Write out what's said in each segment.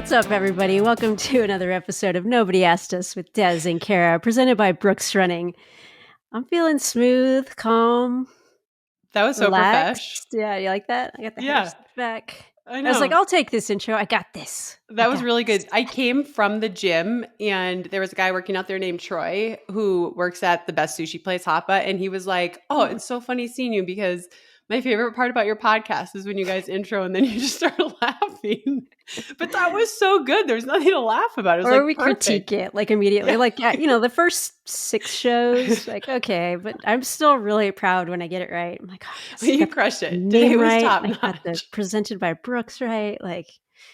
What's up, everybody? Welcome to another episode of Nobody Asked Us with Des and Kara, presented by Brooks Running. I'm feeling smooth, calm, That was so profesh. relaxed. Yeah, you like that? I got the hair slicked back. I I was like, know. I'll take this intro. I got this. That was really good. I came from the gym and there was a guy working out there named Troy who works at the best sushi place, Hapa. And he was like, oh, it's so funny seeing you because my favorite part about your podcast is when you guys intro and then you just start laughing. But that was so good. There's nothing to laugh about. It was Or like we perfect. critique it like immediately. Yeah. Like, the first 6 shows, like, okay, but I'm still really proud when I get it right. I'm like, oh, yes, You crushed it. name Today was right. top I got the notch. presented by Brooks right. Like,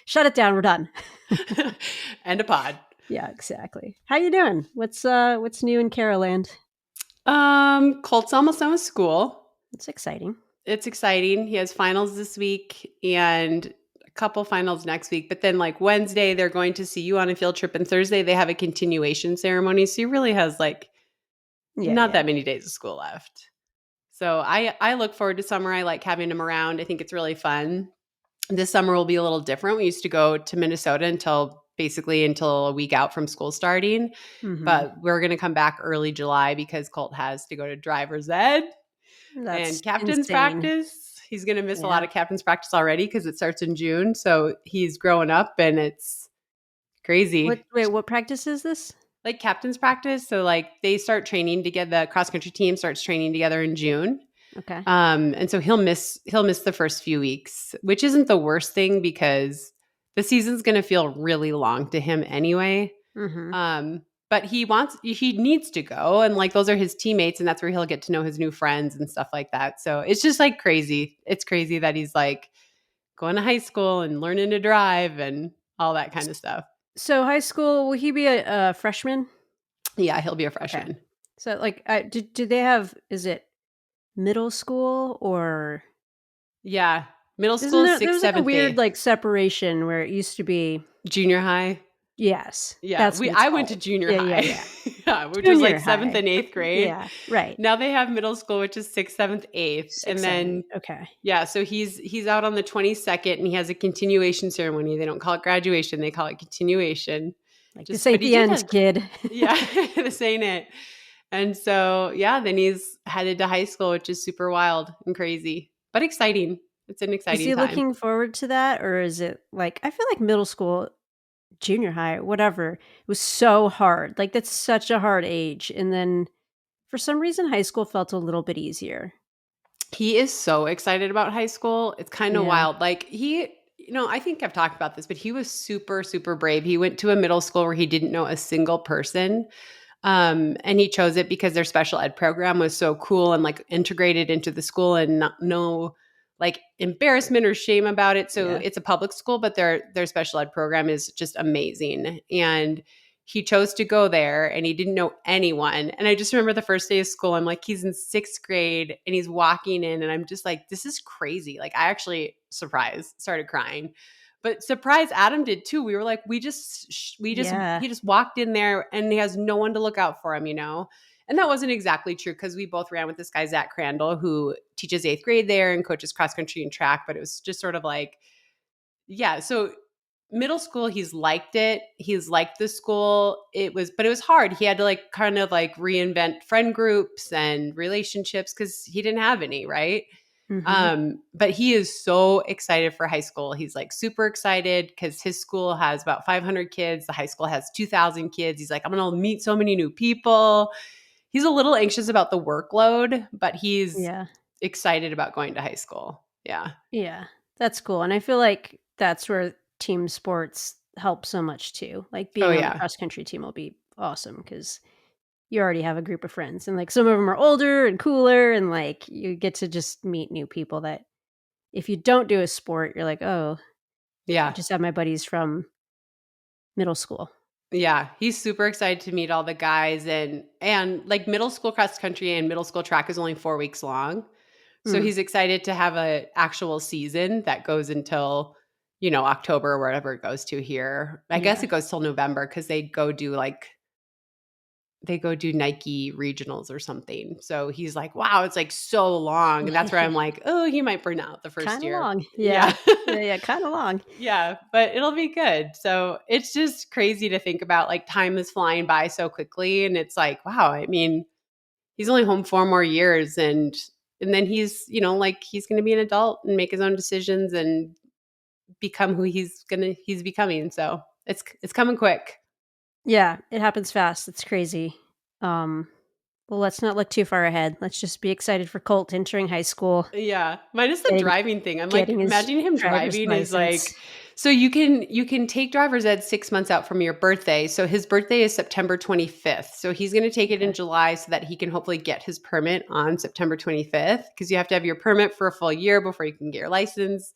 shut it down. We're done. And a pod. Yeah, exactly. How you doing? What's new in Caroland? Colt's almost done with school. It's exciting. It's exciting. He has finals this week and a couple finals next week. But then like Wednesday, they're going to see you on a field trip. And Thursday, they have a continuation ceremony. So he really has like not that many days of school left. So I look forward to summer. I like having him around. I think it's really fun. This summer will be a little different. We used to go to Minnesota until a week out from school starting. Mm-hmm. But we're going to come back early July because Colt has to go to driver's ed. That's and captain's insane. practice. He's going to miss a lot of captain's practice already because it starts in June. So he's growing up and it's crazy. What practice is this? Like captain's practice. So like they start training together. The cross country team starts training together in June. Okay. And so he'll miss the first few weeks, which isn't the worst thing because the season's going to feel really long to him anyway. Mm-hmm. But he needs to go. And like, those are his teammates and that's where he'll get to know his new friends and stuff like that. So it's just like crazy. It's crazy that he's like going to high school and learning to drive and all that kind of stuff. So high school, will he be a freshman? Yeah, he'll be a freshman. Okay. So like, do they have, is it middle school or? Yeah. Middle school is 6th, 7th, 8th. There's like a weird like separation where it used to be. Junior high. Yes. Yeah. I went to junior high. Yeah. Which was like 7th and 8th grade. Yeah. Right. Now they have middle school, which is 6th, 7th, 8th. And then, okay. Yeah. So he's out on the 22nd and he has a continuation ceremony. They don't call it graduation. They call it continuation. Like this ain't the end, kid. Yeah. This ain't it. And so, yeah, then he's headed to high school, which is super wild and crazy, but exciting. It's an exciting time. Is he looking forward to that? Or is it like, I feel like middle school, junior high, whatever, it was so hard. Like that's such a hard age. And then for some reason, high school felt a little bit easier. He is so excited about high school. It's kind of wild. Like I think I've talked about this, but he was super, super brave. He went to a middle school where he didn't know a single person. And he chose it because their special ed program was so cool and like integrated into the school and no like embarrassment or shame about it. So it's a public school, but their special ed program is just amazing. And he chose to go there and he didn't know anyone. And I just remember the first day of school, I'm like, he's in 6th grade and he's walking in and I'm just like, this is crazy. Like I actually started crying. But surprise, Adam did too. We were like, he just walked in there and he has no one to look out for him, And that wasn't exactly true because we both ran with this guy, Zach Crandall, who teaches 8th grade there and coaches cross country and track. But it was just sort of like, yeah. So middle school, he's liked it. He's liked the school. But it was hard. He had to like kind of like reinvent friend groups and relationships because he didn't have any, right? Mm-hmm. But he is so excited for high school. He's like super excited because his school has about 500 kids. The high school has 2,000 kids. He's like, I'm going to meet so many new people. He's a little anxious about the workload, but he's excited about going to high school. Yeah. Yeah. That's cool. And I feel like that's where team sports help so much too. Like being on the cross country team will be awesome because you already have a group of friends and like some of them are older and cooler and like you get to just meet new people that if you don't do a sport, you're like, oh, I just have my buddies from middle school. Yeah, he's super excited to meet all the guys and like middle school cross country and middle school track is only 4 weeks long. So he's excited to have an actual season that goes until, October or wherever it goes to here. I guess it goes till November because they go do like they go do Nike regionals or something. So he's like, wow, it's like so long. And that's where I'm like, oh, he might burn out the first Kinda year. long. Yeah. Yeah. Yeah, kinda long. Yeah, but it'll be good. So it's just crazy to think about, like, time is flying by so quickly. And it's like, wow, I mean, he's only home 4 more years and then he's, like he's going to be an adult and make his own decisions and become who he's becoming. So it's coming quick. Yeah, it happens fast. It's crazy. Um, well, let's not look too far ahead. Let's just be excited for Colt entering high school, Yeah. Minus the getting driving thing. I'm like, getting his imagining him driver's driving is like, license. so you can take driver's ed 6 months out from your birthday. So his birthday is September 25th. So he's going to take it in Okay. July so that he can hopefully get his permit on September 25th because you have to have your permit for a full year before you can get your license.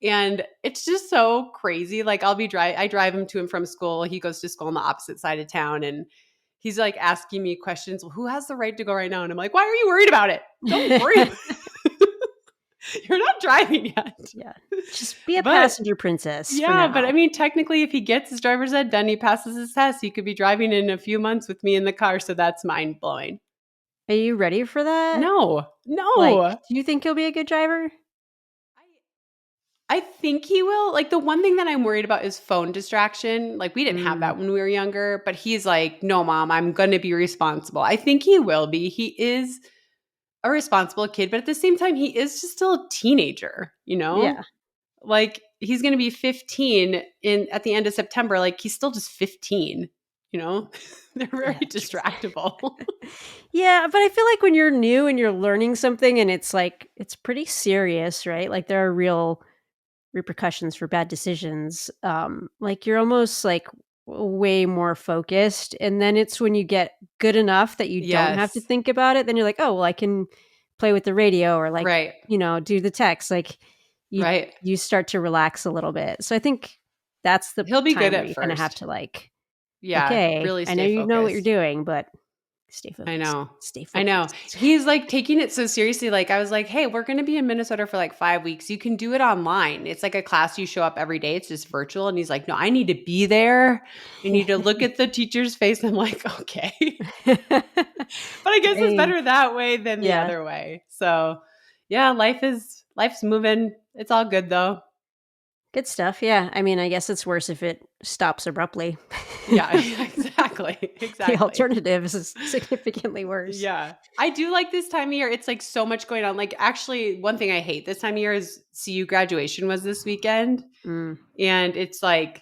And it's just so crazy. Like I drive him to and from school. He goes to school on the opposite side of town and he's like asking me questions. Well, who has the right to go right now? And I'm like, why are you worried about it? Don't worry about it. You're not driving yet. Yeah. Just be a But passenger princess for yeah, but I now. mean, technically, if he gets his driver's ed done, he passes his test, he could be driving in a few months with me in the car. So that's mind blowing. Are you ready for that? No, Like, no. do you think he'll be a good driver? I think he will. Like the one thing that I'm worried about is phone distraction. Like we didn't have Mm, that when we were younger, but he's like, no, mom, I'm going to be responsible. I think he will be. He is a responsible kid, but at the same time, he is just still a teenager, yeah. Like he's going to be 15 in at the end of September. Like he's still just 15, you know? They're very Yeah, distractible. yeah, but I feel like when you're new and you're learning something and it's like it's pretty serious, right? Like there are real repercussions for bad decisions. Like you're almost like way more focused. And then it's when you get good enough that you don't have to Yes. think about it, then you're like, oh, well, I can play with the radio or like, Right. do the text. Like you Right. you start to relax a little bit. So I think that's the He'll be good time where at you kind of have first. to like, Yeah, okay, really I know stay you know what you're focused. doing, but stay I focused. know. Stay I know. focused. He's like taking it so seriously. Like I was like, "Hey, we're going to be in Minnesota for like 5 weeks. You can do it online. It's like a class you show up every day. It's just virtual." And he's like, "No, I need to be there. I need to look at the teacher's face." I'm like, "Okay." But I guess it's Dang. better that way than the Yeah. other way. So, yeah, life's moving. It's all good though. Good stuff, yeah. I mean, I guess it's worse if it stops abruptly. Yeah, exactly. The Exactly. alternative is significantly worse. Yeah. I do like this time of year. It's like so much going on. Like actually one thing I hate this time of year is CU graduation was this weekend. Mm. And it's like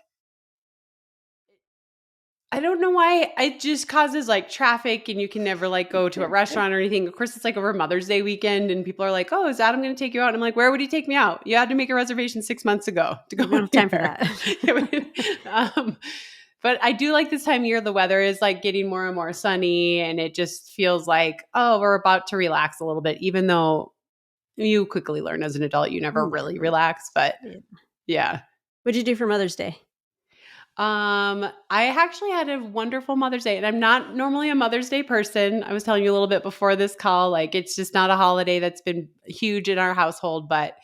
I don't know why it just causes like traffic and you can never like go to a restaurant or anything. Of course, it's like over Mother's Day weekend and people are like, oh, is Adam going to take you out? And I'm like, where would he take me out? You had to make a reservation 6 months ago to go We don't have time for anywhere. that. um, but I do like this time of year. The weather is like getting more and more sunny and it just feels like, oh, we're about to relax a little bit, even though you quickly learn as an adult, you never really Never. relax. But Yeah. yeah. What'd you do for Mother's Day? I actually had a wonderful Mother's Day, and I'm not normally a Mother's Day person. I was telling you a little bit before this call, like it's just not a holiday that's been huge in our household, but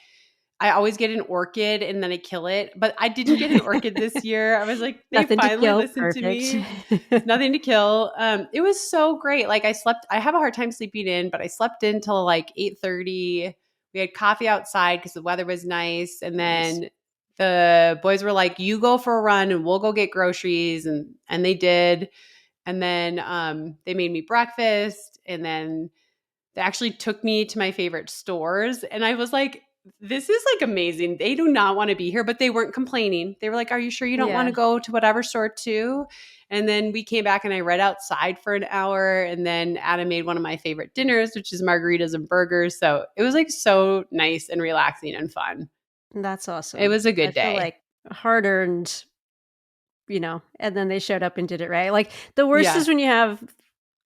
I always get an orchid and then I kill it. But I didn't get an orchid this year. I was like, they Nothing to finally kill. listened to Perfect. me. It's nothing to kill. It was so great. Like I have a hard time sleeping in, but I slept in till like 8:30. We had coffee outside because the weather was nice. And Nice. then the boys were like, you go for a run and we'll go get groceries. And they did. And then they made me breakfast. And then they actually took me to my favorite stores. And I was like, this is like amazing. They do not want to be here, but they weren't complaining. They were like, are you sure you don't want Yeah. to go to whatever store too? And then we came back and I read outside for an hour. And then Adam made one of my favorite dinners, which is margaritas and burgers. So it was like so nice and relaxing and fun. That's It awesome. was a I good feel day. like hard earned, and then they showed up and did it right. Like the worst Yeah. is when you have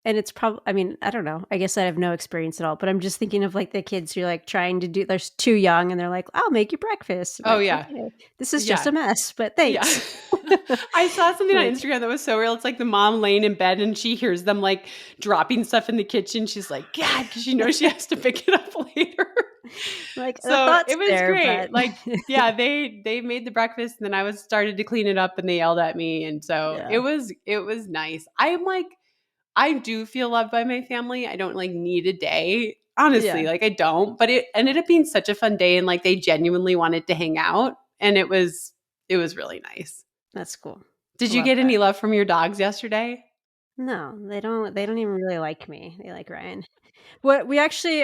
and it's probably I mean, I don't know. I guess I have no experience at all, but I'm just thinking of like the kids who are like trying to do they're too young and they're like, "I'll make you breakfast." I'm Oh, like, yeah. "Okay. This is just Yeah. a mess, but Yeah. thanks." I saw something on Like, Instagram that was so real. It's like the mom laying in bed and she hears them like dropping stuff in the kitchen. She's like, God, because she knows she has to pick it up later. the So thought's it was there, but great. Like, yeah, they made the breakfast and then I was started to clean it up and they yelled at me. And so yeah. it was nice. I'm like, I do feel loved by my family. I don't like need a day. Honestly, Yeah. like I don't, but it ended up being such a fun day and like they genuinely wanted to hang out and it was really nice. That's cool. Did I you love get that. any love from your dogs yesterday? No, they don't even really like me. They like Ryan. What we actually,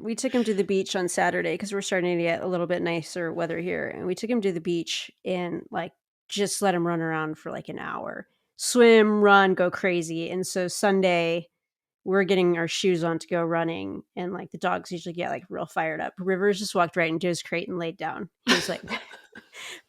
we took him to the beach on Saturday because 'cause we're starting to get a little bit nicer weather here, and we took him to the beach and, like, just let him run around for, like, an hour. Swim, run, go crazy, and so Sunday, we're getting our shoes on to go running, and, like, the dogs usually get, like, real fired up. Rivers just walked right into his crate and laid down. He was like,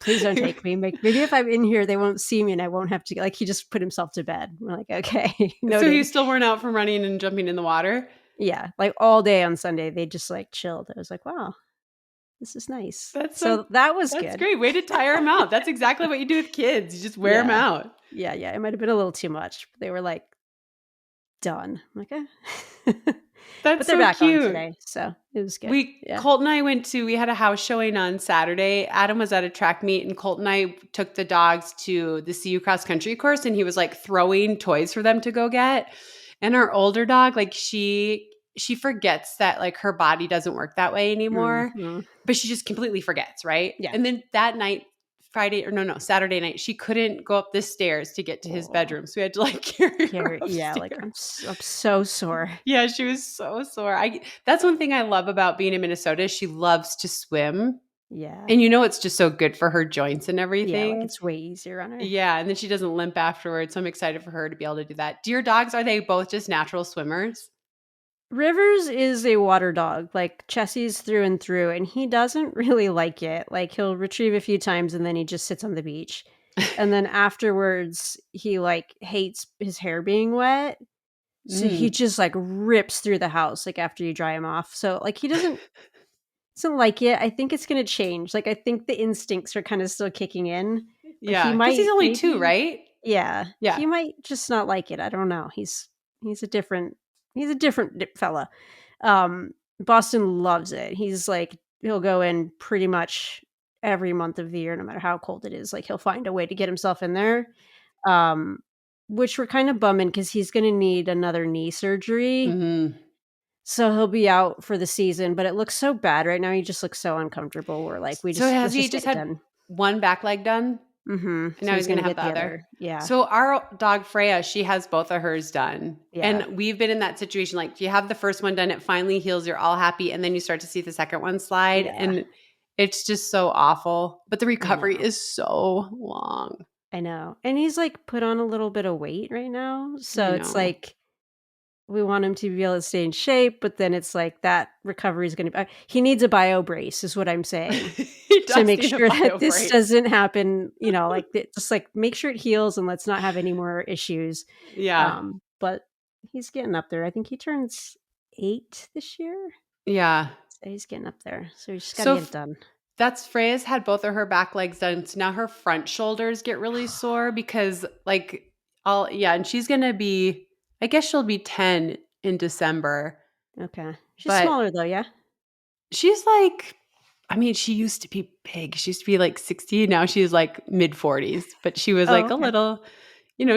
"Please don't take me. Maybe if I'm in here, they won't see me and I won't have to" like, he just put himself to bed. We're like, "Okay, So you noted." still weren't out from running and jumping in the water? Yeah, like, all day on Sunday, they just, like, chilled. I was like, "Wow, this is nice." That's so So, that was that's good. great. Way to tire them out. That's exactly what you do with kids. You just wear them Yeah. out. Yeah, yeah, it might have been a little too much. They were, like, done. I'm like, "Eh." But That's they're so back on cute. today, so it was good. Yeah. Colt and I we had a house showing on Saturday. Adam was at a track meet and Colt and I took the dogs to the CU cross country course and he was like throwing toys for them to go get. And our older dog, like she forgets that like her body doesn't work that way anymore, Mhm. but she just completely forgets, right? Yeah. And then that night, Saturday night, she couldn't go up the stairs to get to his Aw. bedroom. So we had to like carry her Carrot, yeah, like, upstairs. I'm so sore. Yeah, she was so sore. That's one thing I love about being in Minnesota is she loves to swim. Yeah. And it's just so good for her joints and Yeah, like, everything. it's way easier on her. Yeah, and then she doesn't limp afterwards. So I'm excited for her to be able to do that. Do your dogs, are they both just natural swimmers? Rivers is a water dog, like, Chessie's through and through, and he doesn't really like it. Like, he'll retrieve a few times, and then he just sits on the beach. And then afterwards, he, like, hates his hair being wet, so he Mm. just, like, rips through the house, like, after you dry him off. So, like, he doesn't like it. I think it's gonna change. Like, I think the instincts are kinda still kicking in, but he Yeah, because he's might only 2, maybe right? yeah, Yeah. he might just not like it. I don't know. He's a different fella. Boston loves it. He's like he'll go in pretty much every month of the year, no matter how cold it is. Like he'll find a way to get himself in there. Um, which we're kind of bumming because he's gonna need another knee surgery. Mhm. So he'll be out for the season, but it looks so bad right now. He just looks so uncomfortable. We're like, So has let's he just get just it had done. one back leg done? And So now he's he's gonna gonna have get the the other. other. Yeah. So our dog Freya, she has both of hers done. Yeah. And we've been in that situation. Like you have the first one done, it finally heals, you're all happy, and then you start to see the second one slide. Yeah. And it's just so awful. But the I recovery know. is so long. I know. And he's like put on a little bit of weight right now. I So it's know. like we want him to be able to stay in shape, but then it's like that recovery is going to he needs a bio brace is what I'm saying He to does make need a sure that bio this brace. doesn't happen, like just like make sure it heals and let's not have any more issues. Yeah. But he's getting up there. I think he turns 8 this year. Yeah. So he's getting up there. So we just got to So get it done. that's Freya's had both of her back legs done. So now her front shoulders get really sore because like and she's gonna be, I guess she'll be 10 in December. Okay. She's But smaller though, yeah? she's like, I mean, she used to be big. She used to be like 60. Now she's like mid 40s. But she was Oh, like a okay. little,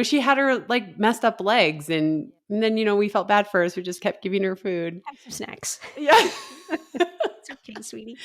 she had her like messed up legs. And then, we felt bad for her. So we just kept giving her food. Have some snacks. Yeah. It's okay, sweetie.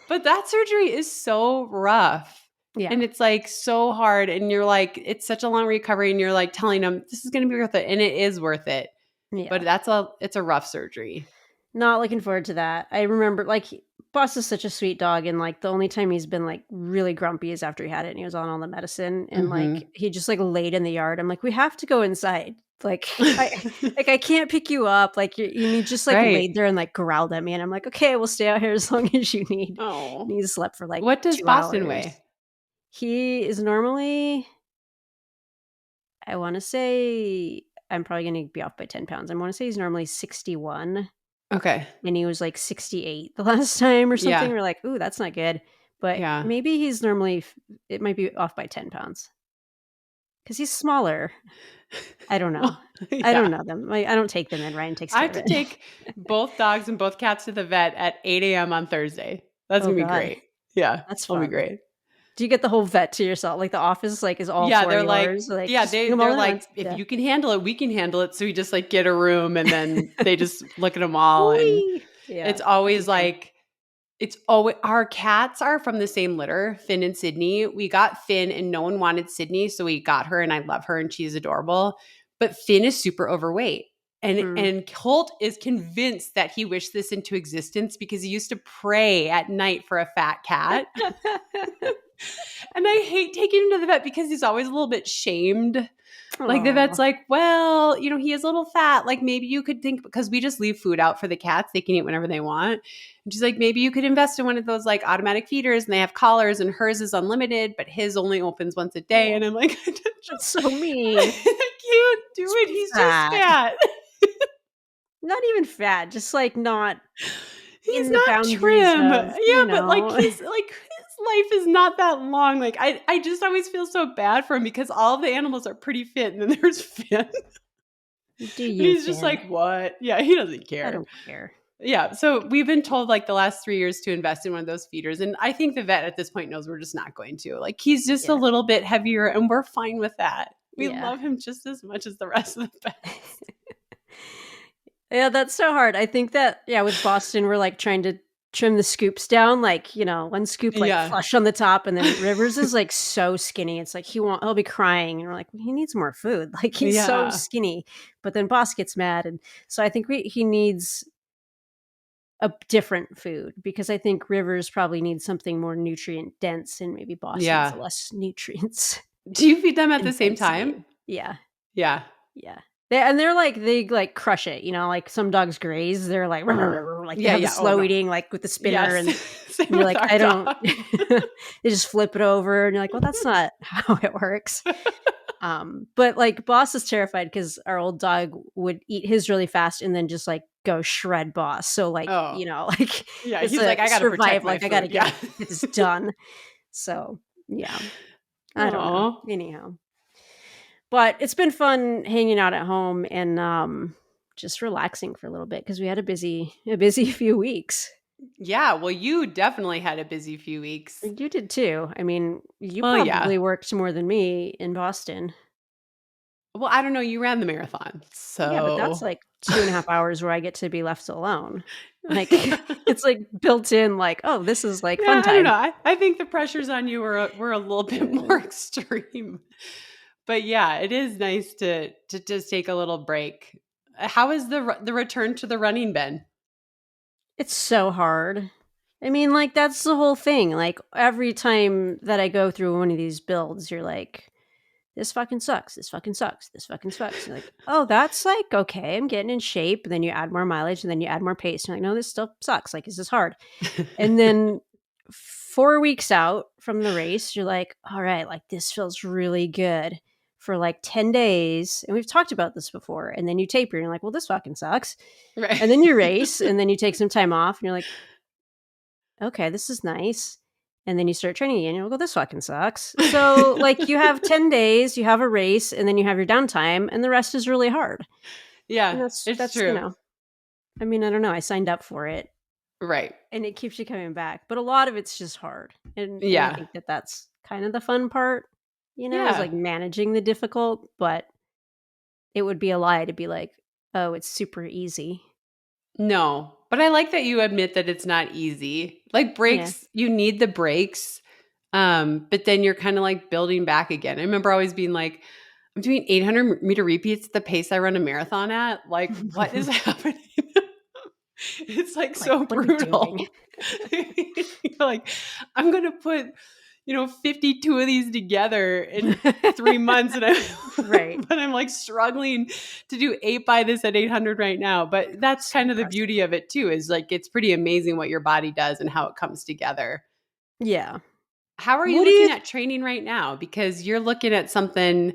But that surgery is so rough. Yeah. And it's like so hard. And you're like, it's such a long recovery. And you're like telling them this is going to be worth it. And it is worth it. But Yeah. it's a rough surgery. Not looking forward to that. I remember, like, Boss is such a sweet dog, and, like, the only time he's been, like, really grumpy is after he had it and he was on all the medicine, and, like, Hmm. he just, like, laid in the yard. I'm like, "We have to go inside." Like, I can't pick you up, like, and he just, like, Right. laid there and, like, growled at me, and I'm like, "Okay, we'll stay out here as long as you need." Oh. And he slept for, like, What does 2 Boston hours. weigh? He is normally I wanna say I'm probably gonna be off by 10 pounds. I wanna say he's normally 61. Okay. And he was, like, 68 the last time or something. Yeah. We're like, "Ooh, that's not good." But Yeah. maybe he's normally it might be off by 10 pounds because he's smaller. I don't know. Well, I don't yeah. know them. Like, I don't take them in, Ryan takes I care have of to it. take both dogs and both cats to the vet at 8 a.m. on Thursday. That's Oh gonna be god, great. Yeah, that's it'll be fun. great. Do you get the whole vet to yourself? Like, the office, like, is all Yeah, 4 they're like yours? Like, yeah, just bring them all they're in at like, once. "If Yeah. you can handle it, we can handle it." So we just, like, get a room, and then they just look at them all, and Whee! Yeah, it's that'd be always fun. like it's always our cats are from the same litter, Finn and Sydney. We got Finn and no one wanted Sydney, so we got her and I love her and she's adorable. But Finn is super overweight. And Mm. and Colt is convinced that he wished this into existence because he used to pray at night for a fat cat. And I hate taking him to the vet because he's always a little bit shamed. Like the vet's Aw. like, well, he is a little fat. Like maybe you could think because we just leave food out for the cats. They can eat whenever they want. And she's like, maybe you could invest in one of those like automatic feeders and they have collars and hers is unlimited, but his only opens once a day. Aw, And I'm like, that's so mean. I can't do Just it. be He's just fat. fat. Not even fat, just, like, not He's in the not boundaries trim. of, Yeah, but like know. he's like his life is not that long. Like I just always feel so bad for him because all of the animals are pretty fit and then there's Finn. Do And you, he's just Finn? like, "What?" Yeah, he doesn't I care. don't care. Yeah, so we've been told, like, the last 3 years to invest in one of those feeders, and I think the vet at this point knows we're just not going to. Like, he's just a Yeah. little bit heavier, and we're fine with that. We Yeah. love him just as much as the rest of the pets. Yeah, that's so hard. I think that, yeah, with Boston, we're, like, trying to trim the scoops down, like, 1 scoop, like, Yeah. flush on the top, and then Rivers is, like, so skinny. It's like he'll be crying, and we're like, "He needs more food." Like, he's so Yeah. skinny, but then Boss gets mad, and so I think he needs a different food because I think Rivers probably needs something more nutrient dense, and maybe Boss needs Yeah. less nutrients Do you feed them at the and same density. time? Yeah, Yeah. yeah. They crush it, like some dogs graze, they're like, like they Yeah, have the yeah. Oh, slow no. eating, like with the spinner, Yes. and Same you're with like, our I don't, dog. they just flip it over, and you're like, well, that's not how it works. But like Boss is terrified because our old dog would eat his really fast and then just like go shred Boss. So like, Oh. like Yeah, it's he's a like, "I gotta protect survival. my Like I gotta food." Yeah. get this done. So yeah, I don't know. Aw. Anyhow. But it's been fun hanging out at home and just relaxing for a little bit because we had a busy few weeks. Yeah, well, you definitely had a busy few weeks. You did too. I mean, you Well, yeah. probably worked more than me in Boston. Well, I don't know, you ran the marathon, Yeah, but that's so like 2.5 hours where I get to be left alone. Like, it's, like, built in, like, "Oh, this is, like, fun Yeah, I don't know. time." I think the pressures on you were a little bit more Uh, extreme. But yeah, it is nice to just take a little break. How has the return to the running been? it's so hard. I mean, like, that's the whole thing, like, every time that I go through one of these builds, you're like, "This fucking sucks, this fucking sucks, this fucking sucks." You're like, "Oh, that's, like, okay, I'm getting in shape," and then you add more mileage, and then you add more pace, and you're like, "No, this still sucks, like, this is hard." And then 4 weeks out from the race, you're like, "All right, like, this feels really good," for, like, 10 days, and we've talked about this before, and then you taper, and you're like, "Well, this fucking sucks." Right. And then you race, and then you take some time off, and you're like, "Okay, this is nice." And then you start training again, and you're like, "Well, this fucking sucks." So, like, you have 10 days, you have a race, and then you have your downtime, and the rest is really hard. And Yeah, that's it's that's, true. I mean, I don't know, I signed up for it, Right. and it keeps you coming back, but a lot of it's just hard, and I Yeah. think that that's kind of the fun part, is, Yeah. like, managing the difficult, but it would be a lie to be like, "Oh, it's super easy." No, but I like that you admit that it's not easy. Like Yeah. breaks, you need the breaks. But then you're kind of like building back again. I remember always being like, I'm doing 800-meter repeats at the pace I run a marathon at. Like, what is happening? It's like Like, so "What are we doing?" brutal. You're like, I'm gonna put, 52 of these together in 3 months, and I, Right. but I'm like struggling to do 8 by this at 800 right now. But that's So kind of the impressive. beauty of it too. Is like it's pretty amazing what your body does and how it comes together. Yeah. How are you What do looking you at training right now? Because you're looking at something,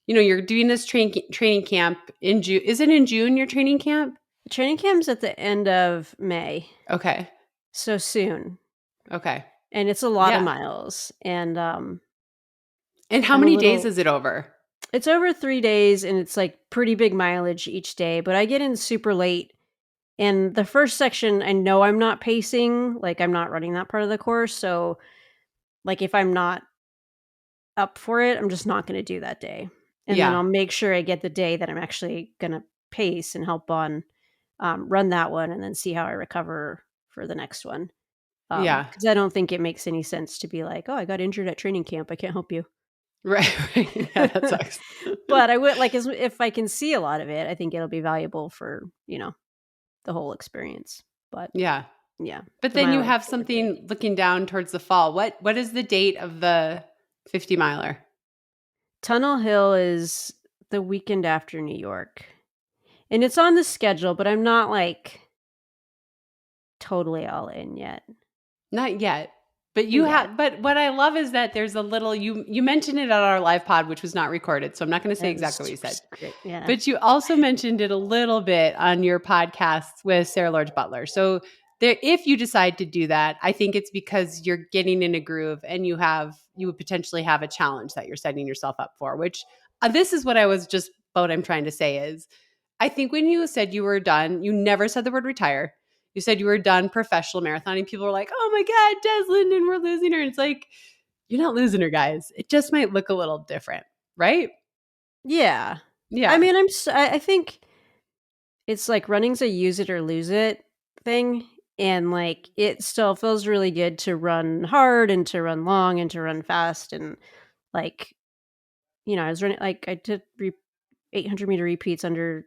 you're doing this training camp in June. Is it in June, your training camp? Training camp's at the end of May, Okay. so soon, Okay. and it's a lot of Yeah. miles, and, And how I'm a many days little is it over? it's over 3 days, and it's, like, pretty big mileage each day, but I get in super late, and the first section, I know I'm not pacing, like, I'm not running that part of the course, so, like, if I'm not up for it, I'm just not gonna do that day. And then Yeah. I'll make sure I get the day that I'm actually gonna pace and help on, run that one and then see how I recover for the next one. Yeah. Because I don't think it makes any sense to be like, "Oh, I got injured at training camp. I can't help you." Right, right. Yeah, that sucks. But I would like, as if I can see a lot of it, I think it'll be valuable for, the whole experience. But Yeah. yeah, But the then you miler is have totally great. something looking down towards the fall. What is the date of the 50 miler? Tunnel Hill is the weekend after New York, and it's on the schedule, but I'm not, like, totally all in yet. Not yet. But you Yeah, have but what I love is that there's a little you mentioned it on our live pod, which was not recorded, so I'm not gonna say that was exactly what you super said. secret, yeah. But you also mentioned it a little bit on your podcast with Sarah Lorge Butler. So there, if you decide to do that, I think it's because you're getting in a groove and you would potentially have a challenge that you're setting yourself up for, which this is what I'm trying to say is I think when you said you were done, you never said the word retire. You said you were done professional marathoning. People were like, oh my God, Des Linden, we're losing her. And it's like, you're not losing her, guys. It just might look a little different, right? Yeah. I Yeah. mean, I think it's like running's a use it or lose it thing, and, like, it still feels really good to run hard and to run long and to run fast and, like, I was running like, I did 800-meter repeats under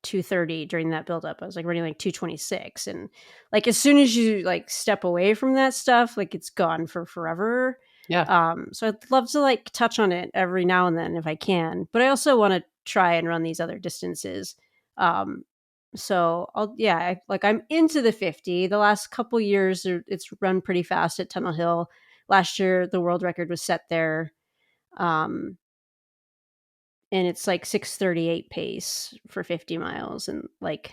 2:30 during that buildup. I was, like, running, like, 2:26, and, like, as soon as you, like, step away from that stuff, like, it's gone for forever. Yeah. So I'd love to, like, touch on it every now and then if I can, but I also wanna try and run these other distances. Um, so I'm into the 50. The last couple years, it's run pretty fast at Tunnel Hill. Last year, the world record was set there. Um and it's like 6:38 pace for 50 miles, and, like,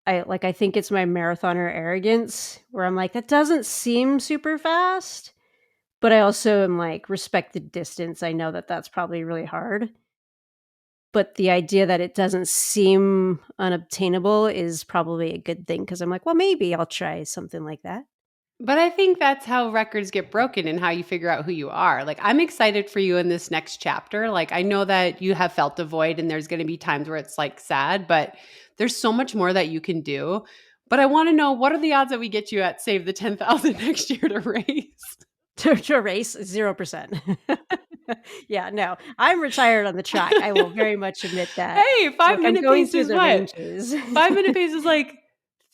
I think it's my marathoner arrogance where I'm like, "That doesn't seem super fast," but I also am like, respect the distance, I know that that's probably really hard, but the idea that it doesn't seem unobtainable is probably a good thing because 'cause I'm like, "Well, maybe I'll try something like that." But I think that's how records get broken and how you figure out who you are. Like, I'm excited for you in this next chapter. Like, I know that you have felt a void and there's going to be times where it's like sad, but there's so much more that you can do. But I want to know, what are the odds that we get you at Save the 10,000 next year to race? To race, 0%. Yeah, no, I'm retired on the track, I will very much admit that. Hey, Like, I'm 5 minute going pace through is the what? ranges. 5 minute pace is like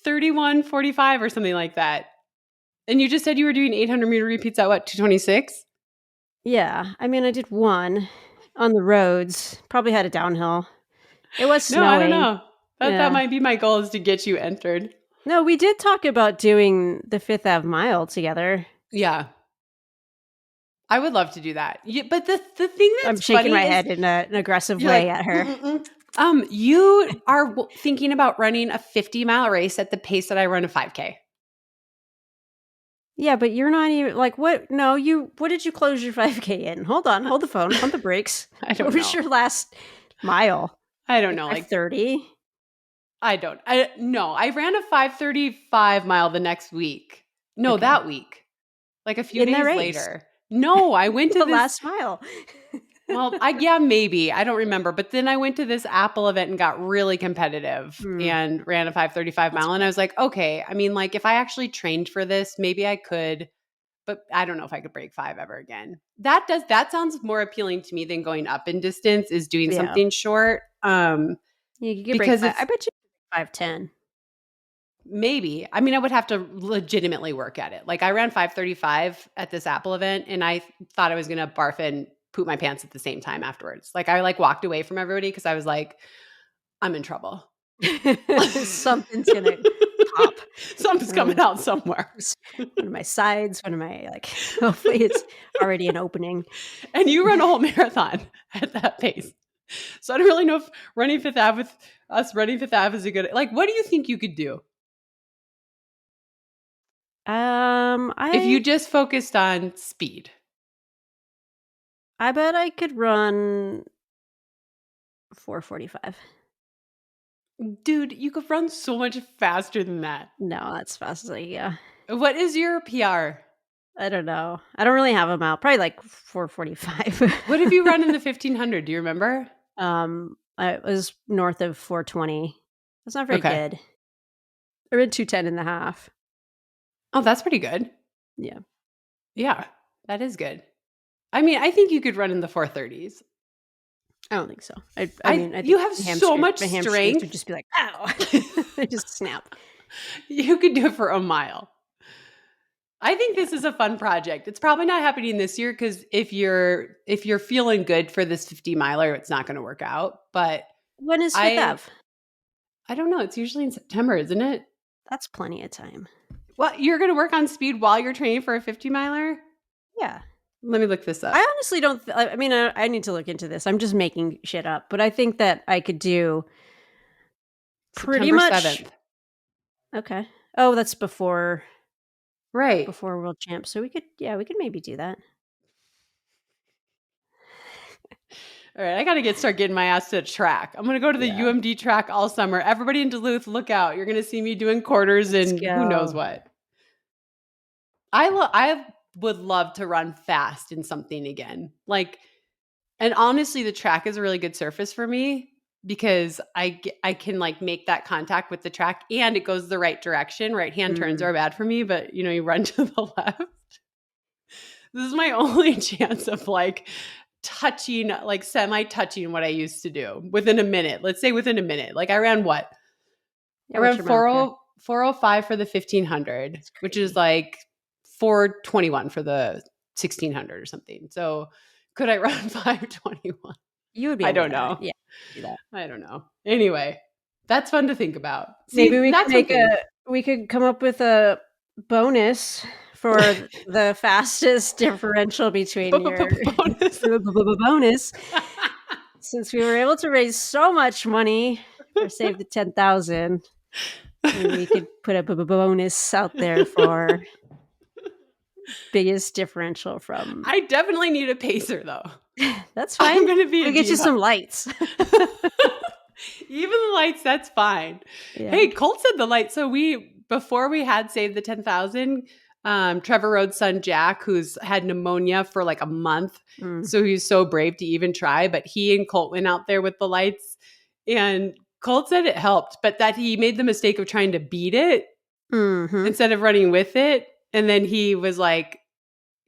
31:45 or something like that. And you just said you were doing 800-meter repeats at what, 2:26? Yeah, I mean, I did one on the roads, probably had a downhill. It was No, I don't snowing. know. That Yeah. might be my goal, is to get you entered. No, we did talk about doing the Fifth Ave Mile together. Yeah. I would love to do that. But the thing I'm that's shaking my funny is head in an aggressive you're way like, at her. you are thinking about running a 50-mile race at the pace that I run a 5K. Yeah, but you're not even like, what? No, what did you close your 5K in? Hold on, hold the phone, pump the brakes. I What don't was know. your last mile? I don't Like know. Like, 5:30? I don't. No, I ran a 5:35 mile the next week. No, Okay. that week. Like a few In the days race. later. No, I went to The this. last mile. Well, yeah, maybe. I don't remember. But then I went to this Apple event and got really competitive Hmm, and ran a 5:35 that's mile. And I rough. was like, okay, I mean, like, if I actually trained for this, maybe I could, but I don't know if I could break 5 ever again. That sounds more appealing to me than going up in distance, is doing Yeah. something short. Yeah, you could break Because 5. I it's bet you could break 5:10. maybe, I mean, I would have to legitimately work at it. Like, I ran 5:35 at this Apple event and I thought I was going to barf and poop my pants at the same time afterwards. Like, I walked away from everybody because I was like, I'm in trouble. Something's gonna pop. Something's coming out somewhere. One of my sides, one of my, like, hopefully it's already an opening. And you run a whole marathon at that pace. So I don't really know if running Fifth Ave is a good, like, what do you think you could do if you I just focused on speed? I bet I could run 4:45. Dude, you could run so much faster than that. No, that's fast as I yeah. What is your PR? I don't know. I don't really have them out. Probably like 4:45. What have you run in the 1500? Do you remember? I was north of 4:20. That's not very Okay. good. I ran 2:10.5. Oh, that's pretty good. Yeah. Yeah, that is good. I mean, I think you could run in the 4:30s. I don't think so. I mean, I You think have so much my hamstrings would strength. just be like, "Ow." They just snap. You could do it for a mile. I think this is a fun project. It's probably not happening this year because if you're feeling good for this 50 miler, it's not going to work out. But When is Fifth I Ave? I don't know. It's usually in September, isn't it? That's plenty of time. Well, you're going to work on speed while you're training for a 50 miler? Yeah. Let me look this up. I honestly don't I mean, I need to look into this. I'm just making shit up, but I think that I could do pretty September much 7th. Okay. Oh, that's before Right. World Champs. So we could maybe do that. All right, I got to start getting my ass to the track. I'm going to go to the UMD track all summer. Everybody in Duluth, look out. You're going to see me doing quarters and who knows what. I would love to run fast in something again. Like, and honestly, the track is a really good surface for me because I can like make that contact with the track and it goes the right direction. Right hand turns are bad for me, but you know, you run to the left. This is my only chance of like touching, like semi-touching what I used to do within a minute. Let's say within a minute. Like I ran what? I ran 4:05 for the 1500, which is like 4:21 for the 1600 or something. So could I run 5:21? You would be. I don't know. Yeah, do that. I don't know. Anyway, that's fun to think about. See, maybe we could come up with a bonus for the fastest differential between your bonus. Since we were able to raise so much money for Save the 10,000, we could put a bonus out there for biggest differential from. I definitely need a pacer though. That's fine. I'm gonna be. We'll get you some lights. Even the lights, that's fine. Yeah. Hey, Colt said the lights. So before we had Save the 10,000, Trevor Rhodes' son Jack, who's had pneumonia for like a month, so he's so brave to even try. But he and Colt went out there with the lights, and Colt said it helped, but that he made the mistake of trying to beat it instead of running with it, and then he was like,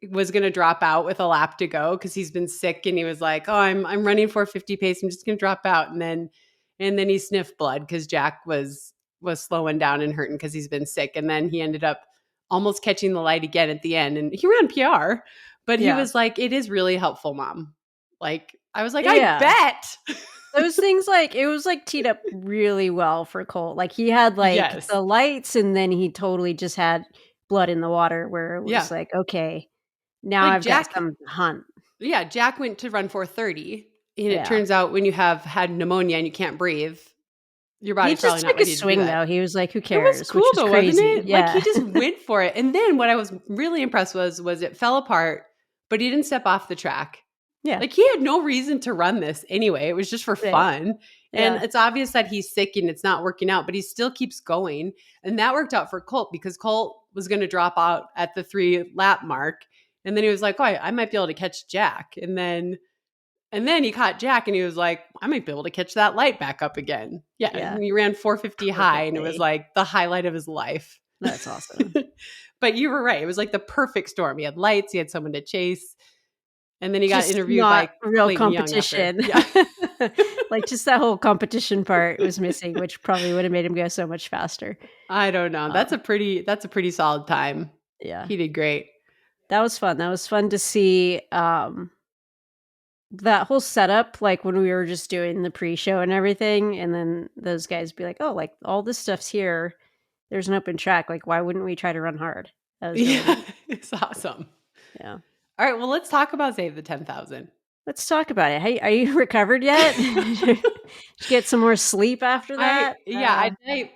was going to drop out with a lap to go because he's been sick, and he was like, "Oh, I'm running 450 pace. I'm just going to drop out," and then he sniffed blood because Jack was slowing down and hurting because he's been sick, and then he ended up almost catching the light again at the end, and he ran PR, but he was like, "It is really helpful, Mom." Like I was like, "I bet." Those things, like, it was like teed up really well for Colt. Like he had like the lights, and then he totally just had blood in the water where it was like, okay, now like I've got some hunt. Yeah, Jack went to run 4:30, and it turns out when you have had pneumonia and you can't breathe, your body's probably not ready to do that. He just took a swing though. He was like, "Who cares?" It was cool though, wasn't it? Yeah. Like he just went for it. And then what I was really impressed was it fell apart, but he didn't step off the track. Yeah. Like he had no reason to run this anyway. It was just for fun. And it's obvious that he's sick and it's not working out, but he still keeps going. And that worked out for Colt because Colt was going to drop out at the 3 lap mark. And then he was like, "Oh, I might be able to catch Jack." And then he caught Jack and he was like, "I might be able to catch that light back up again." Yeah. And he ran 450 high and it was like the highlight of his life. That's awesome. But you were right. It was like the perfect storm. He had lights. He had someone to chase. And then he got interviewed by real Clayton competition. Yeah. Like just that whole competition part was missing, which probably would have made him go so much faster. I don't know. That's a pretty solid time. Yeah. He did great. That was fun. That was fun to see that whole setup, like when we were just doing the pre-show and everything, and then those guys be like, "Oh, like all this stuff's here. There's an open track. Like, why wouldn't we try to run hard?" That was really it's awesome. Yeah. All right, well, let's talk about Save the 10,000. Let's talk about it. Hey, are you recovered yet? Did you get some more sleep after that?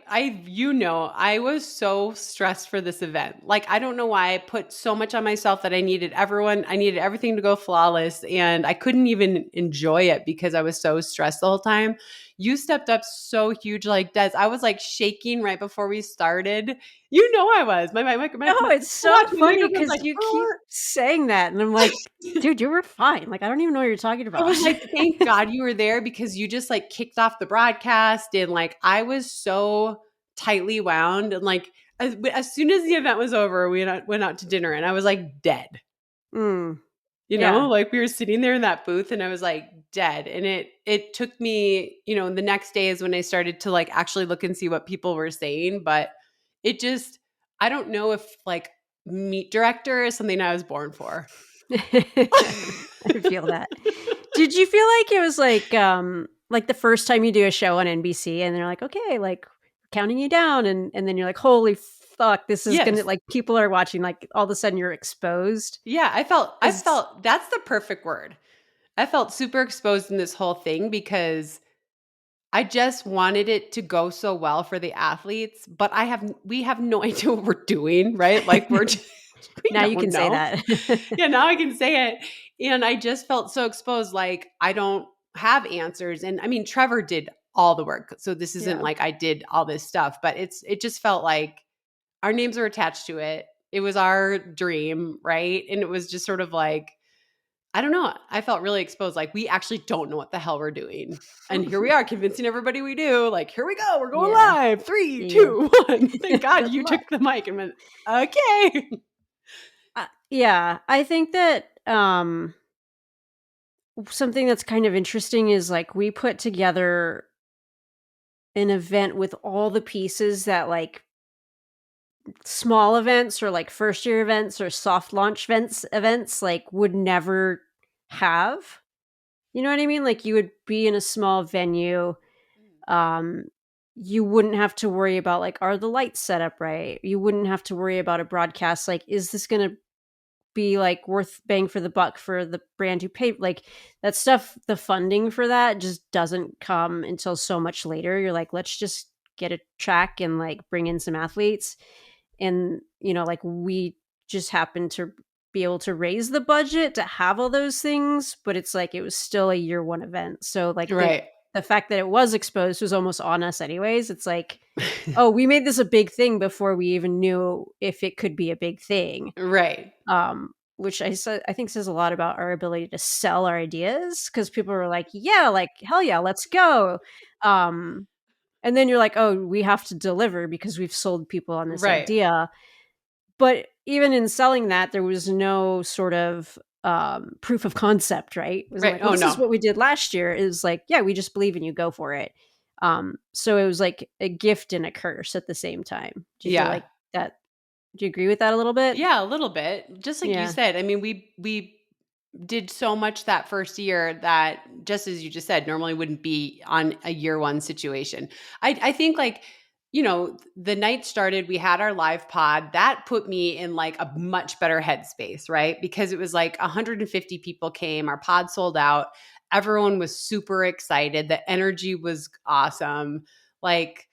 I was so stressed for this event. Like, I don't know why I put so much on myself that I needed everything to go flawless, and I couldn't even enjoy it because I was so stressed the whole time. You stepped up so huge, like Des. I was like shaking right before we started. You know I was. My No, it's so watch, my funny microphone's because like, you keep saying that, and I'm like, "Dude, you were fine." Like, I don't even know what you're talking I about. was like, thank God you were there because you just like kicked off the broadcast and like I was so tightly wound and like as soon as the event was over, we went out to dinner and I was like dead. Mm, You know, yeah. like we were sitting there in that booth and I was like dead. And it took me, the next day is when I started to like actually look and see what people were saying, but it just I don't know if like meet director is something I was born for. I feel that. Did you feel like it was like the first time you do a show on NBC and they're like, "Okay, like counting you down," and then you're like, "Holy fuck, this is gonna Yes. like people are watching." Like all of a sudden you're exposed. Yeah, I 'Cause felt that's the perfect word. I felt super exposed in this whole thing because I just wanted it to go so well for the athletes, but we have no idea what we're doing, right? Like we now you don't can say know. that. Yeah, now I can say it. And I just felt so exposed like I don't have answers. And I mean, Trevor did all the work. So this isn't Yeah. like I did all this stuff, but it just felt like our names were attached to it. It was our dream, right? And it was just sort of like I don't know. I felt really exposed. Like we actually don't know what the hell we're doing. And here we are convincing everybody we do. Like, here we go. We're going Yeah. live. Three, Yeah. 2, 1. Thank God Good you luck. took the mic and went, okay. Yeah, I think that something that's kind of interesting is like we put together an event with all the pieces that like small events or like first year events or soft launch events like would never have. You know what I mean? Like you would be in a small venue. Um you wouldn't have to worry about like are the lights set up right? You wouldn't have to worry about a broadcast like is this going to be like worth bang for the buck for the brand who paid like that stuff. The funding for that just doesn't come until so much later. You're like, let's just get a track and like bring in some athletes. And like we just happened to be able to raise the budget to have all those things, but it's like it was still a year one event. So like Right. the fact that it was exposed was almost on us anyways. It's like, oh, we made this a big thing before we even knew if it could be a big thing. Right. Which I think says a lot about our ability to sell our ideas because people are like, yeah, like hell yeah, let's go. Um, and then you're like, oh, we have to deliver because we've sold people on this Right. idea. But even in selling that, there was no sort of proof of concept, right? It wasn't Right. like, well, Oh, this is no. what we did last year. It was like, yeah, we just believe in you, go for it. So it was like a gift and a curse at the same time. Do you feel Yeah. like that? Do you agree with that a little bit? Yeah, a little bit. Just like you Yeah. said, I mean, we did so much that first year that just as you just said, normally wouldn't be on a year one situation. I think like, the night started, we had our live pod. That put me in like a much better headspace, right? Because it was like 150 people came, our pod sold out. Everyone was super excited. The energy was awesome. Like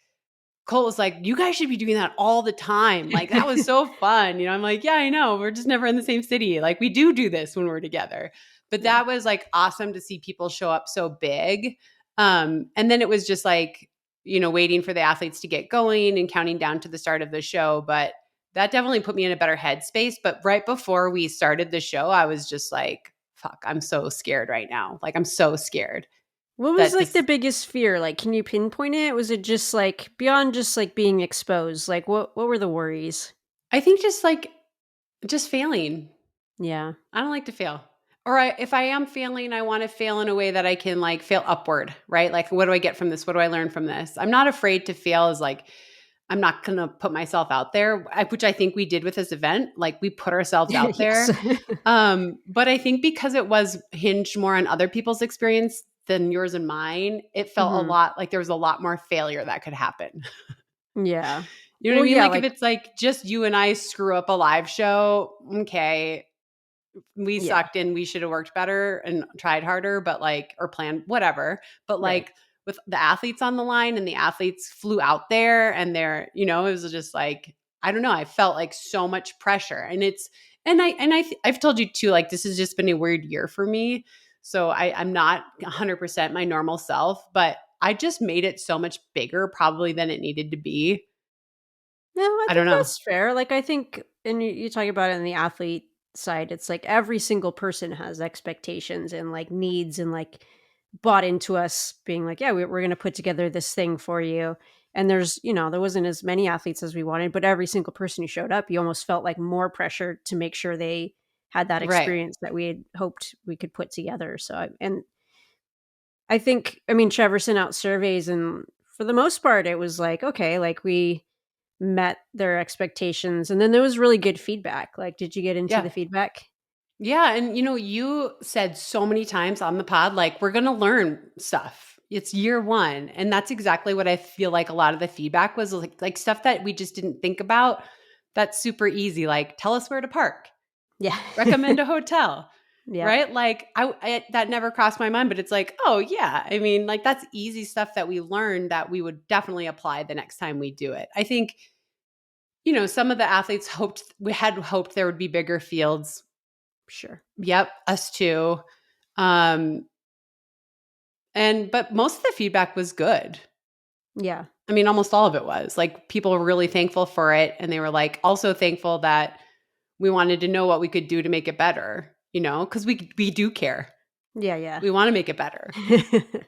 Colt was like, "You guys should be doing that all the time. Like, that was so fun." I'm like, "Yeah, I know. We're just never in the same city. Like, we do this when we're together." But Yeah. that was like awesome to see people show up so big. And then it was just like, waiting for the athletes to get going and counting down to the start of the show. But that definitely put me in a better headspace. But right before we started the show, I was just like, fuck, I'm so scared right now. Like, I'm so scared What was that like the this, biggest fear? Like, can you pinpoint it? Was it just like beyond just like being exposed? Like, what were the worries? I think just failing. Yeah. I don't like to fail. Or if I am failing, I want to fail in a way that I can like fail upward, right? Like, what do I get from this? What do I learn from this? I'm not afraid to fail as like, I'm not going to put myself out there, which I think we did with this event. Like we put ourselves out Yes. there. But I think because it was hinged more on other people's experience than yours and mine, it felt a hmm lot like there was a lot more failure that could happen. Yeah. You know what I Well, mean? yeah. Like if Like, it's like just you and I screw up a live show, okay, we yeah. sucked and we should have worked better and tried harder, but like, or planned whatever. But Right. like with the athletes on the line and the athletes flew out there and they're, it was just like, I don't know. I felt like so much pressure and I've told you too, like, this has just been a weird year for me. So I'm not 100% my normal self, but I just made it so much bigger probably than it needed to be. No, I I don't think know. that's fair. Like, I think, and you talk about it in the athlete side, it's like every single person has expectations and like needs and like bought into us being like, yeah, we're going to put together this thing for you. And there's, there wasn't as many athletes as we wanted, but every single person who showed up, you almost felt like more pressure to make sure they had that Right. experience that we had hoped we could put together. And I think, I mean, Trevor sent out surveys, and for the most part, it was like, okay, like we met their expectations. And then there was really good feedback. Like, did you get into Yeah. the feedback? Yeah. And, you said so many times on the pod, like, we're going to learn stuff. It's year one. And that's exactly what I feel like a lot of the feedback was like stuff that we just didn't think about. That's super easy. Like, tell us where to park, Yeah. recommend a hotel, Yep. right? Like, that never crossed my mind, but it's like, oh, yeah. I mean, like, that's easy stuff that we learned that we would definitely apply the next time we do it. I think, some of the athletes had hoped there would be bigger fields. Sure. Yep, us too. But most of the feedback was good. Yeah. I mean, almost all of it was. Like, people were really thankful for it, and they were like also thankful that we wanted to know what we could do to make it better, because we do care. Yeah. Yeah. We want to make it better.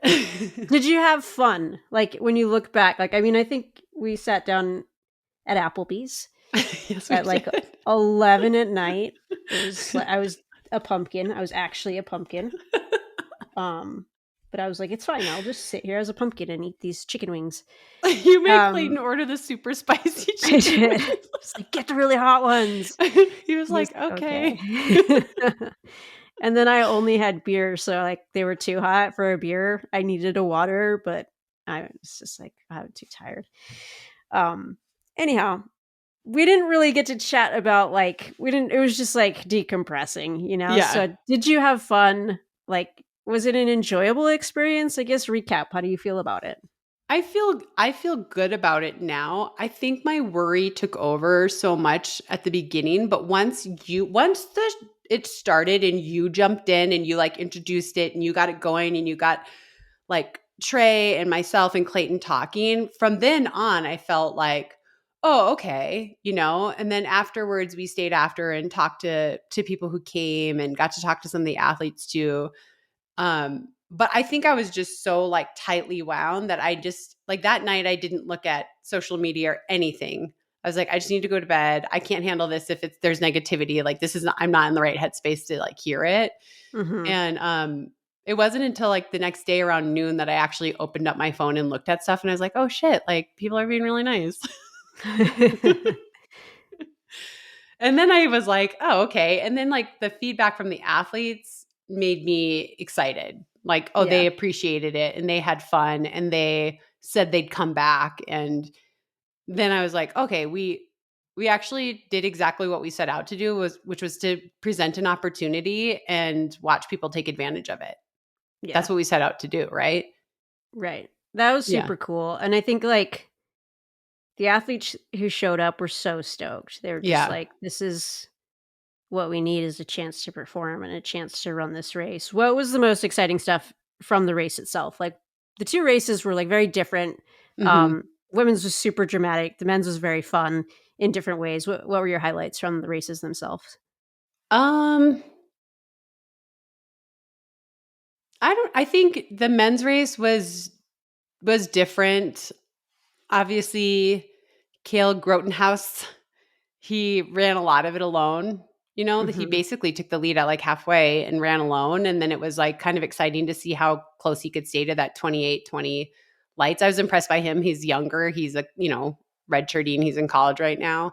Did you have fun? Like, when you look back, like, I mean, I think we sat down at Applebee's Yes, we at like did. 11 at night. It was like I was a pumpkin. I was actually a pumpkin. But I was like, it's fine. I'll just sit here as a pumpkin and eat these chicken wings. You made Clayton order the super spicy I chicken did. wings. Just like, get the really hot ones. He was He's like, okay. And then I only had beer, so like they were too hot for a beer. I needed a water, but I was just like, I'm too tired. Anyhow, we didn't really get to chat about like it was just like decompressing, Yeah. So did you have fun? Like, was it an enjoyable experience? I guess recap. How do you feel about it? I feel good about it now. I think my worry took over so much at the beginning, but once it started and you jumped in and you like introduced it and you got it going and you got like Trey and myself and Clayton talking, from then on I felt like, oh, okay, and then afterwards we stayed after and talked to people who came and got to talk to some of the athletes too. But I think I was just so like tightly wound that I just like that night I didn't look at social media or anything. I was like, I just need to go to bed. I can't handle this if there's negativity. Like, I'm not in the right headspace to like hear it. Mm-hmm. And it wasn't until like the next day around noon that I actually opened up my phone and looked at stuff, and I was like, oh shit, like people are being really nice. And then I was like, oh, okay. And then like the feedback from the athletes made me excited. Like, oh, Yeah. they appreciated it and they had fun and they said they'd come back. And then I was like, okay, we actually did exactly what we set out to do, which was to present an opportunity and watch people take advantage of it. Yeah. That's what we set out to do, right? Right. That was Yeah. super cool. And I think like the athletes who showed up were so stoked. They were just like, this is what we need, is a chance to perform and a chance to run this race. What was the most exciting stuff from the race itself? Like, the two races were like very different. Mm-hmm. Women's was super dramatic. The men's was very fun in different ways. What were your highlights from the races themselves? I think the men's race was different. Obviously, Cale Grotenhouse, he ran a lot of it alone. That he Mm-hmm. basically took the lead at like halfway and ran alone. And then it was like kind of exciting to see how close he could stay to that 28-20 lights. I was impressed by him. He's younger. He's redshirting. He's in college right now.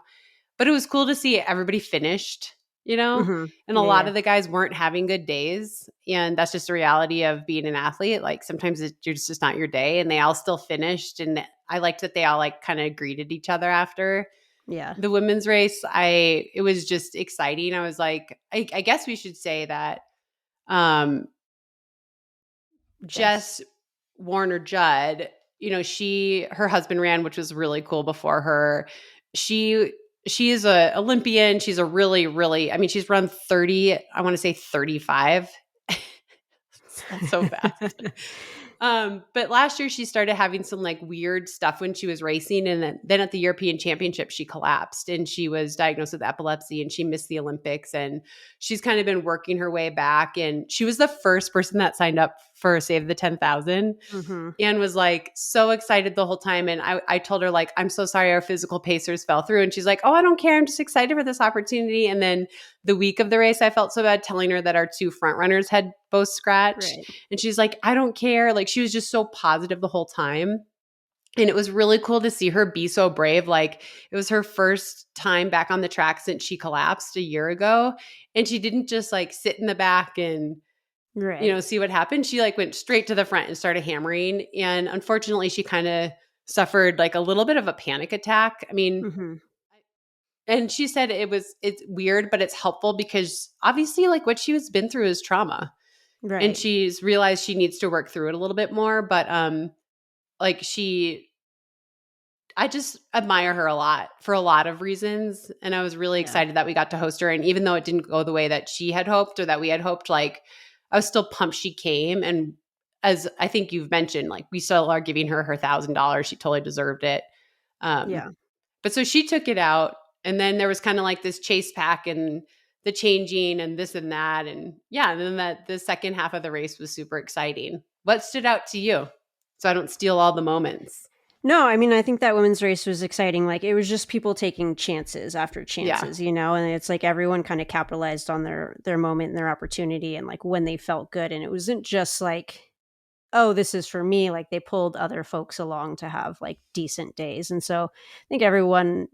But it was cool to see everybody finished, Mm-hmm. and a Yeah, lot yeah. of the guys weren't having good days. And that's just the reality of being an athlete. Like sometimes it's just not your day, and they all still finished. And I liked that they all like kind of greeted each other after Yeah. the women's race. It was just exciting. I was like, I guess we should say that Jess Warner Judd, her husband ran, which was really cool before her. She is a Olympian. She's a really, really, I mean, she's run 30, I want to say 35. That's so fast. But last year she started having some like weird stuff when she was racing. And then at the European Championship, she collapsed and she was diagnosed with epilepsy and she missed the Olympics. And she's kind of been working her way back. And she was the first person that signed up for Save the 10,000 Mm-hmm. and was like so excited the whole time. And I told her, like, I'm so sorry our physical pacers fell through. And she's like, oh, I don't care. I'm just excited for this opportunity. And then the week of the race, I felt so bad telling her that our two front runners had both scratched. Right. And she's like, I don't care. Like, she was just so positive the whole time. And it was really cool to see her be so brave. Like, it was her first time back on the track since she collapsed a year ago. And she didn't just like sit in the back and Right. see what happened. She like went straight to the front and started hammering. And unfortunately, she kind of suffered like a little bit of a panic attack. I mean, Mm-hmm. and she said it's weird, but it's helpful because obviously like what she was been through is trauma. And Right. she's realized she needs to work through it a little bit more. But like I just admire her a lot for a lot of reasons. And I was really Yeah. excited that we got to host her. And even though it didn't go the way that she had hoped or that we had hoped, like I was still pumped she came. And as I think you've mentioned, like we still are giving her her $1,000. She totally deserved it. Yeah. But so she took it out. And then there was kind of like this chase pack and the changing and this and that. And yeah, and then the second half of the race was super exciting. What stood out to you? So I don't steal all the moments. No, I mean, I think that women's race was exciting. Like, it was just people taking chances after Yeah. chances, and it's like everyone kind of capitalized on their moment and their opportunity and like when they felt good. And it wasn't just like, oh, this is for me. Like, they pulled other folks along to have like decent days. And so I think everyone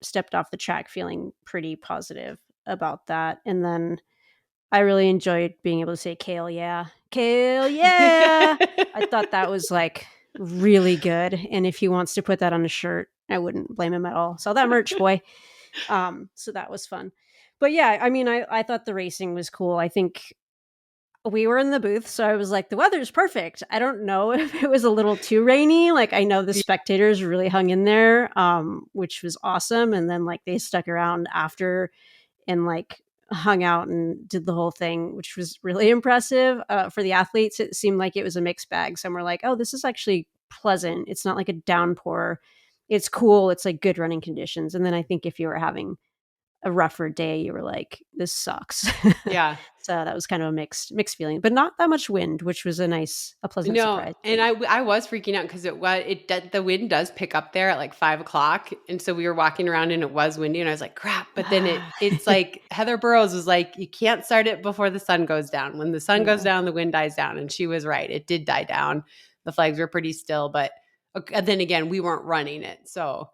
stepped off the track feeling pretty positive about that. And then I really enjoyed being able to say Kale, yeah. Kale, yeah. I thought that was like really good. And if he wants to put that on a shirt, I wouldn't blame him at all. So that merch boy. So that was fun. But yeah, I mean, I thought the racing was cool. I think we were in the booth, so I was like, the weather's perfect. I don't know if it was a little too rainy. Like, I know the spectators really hung in there, which was awesome. And then like they stuck around after and like hung out and did the whole thing, which was really impressive. For the athletes, it seemed like it was a mixed bag. Some were like, oh, this is actually pleasant. It's not like a downpour. It's cool. It's like good running conditions. And then I think if you were having a rougher day, you were like, this sucks. Yeah. So that was kind of a mixed feeling, but not that much wind, which was a pleasant No, surprise and too. I was freaking out because the wind does pick up there at like 5 o'clock, and so we were walking around and it was windy, and I was like, crap. But then it's like Heather Burrows was like, you can't start it before the sun goes down. When the sun goes Yeah. down, the wind dies down, and she was right. It did die down. The flags were pretty still, but then again, we weren't running it, so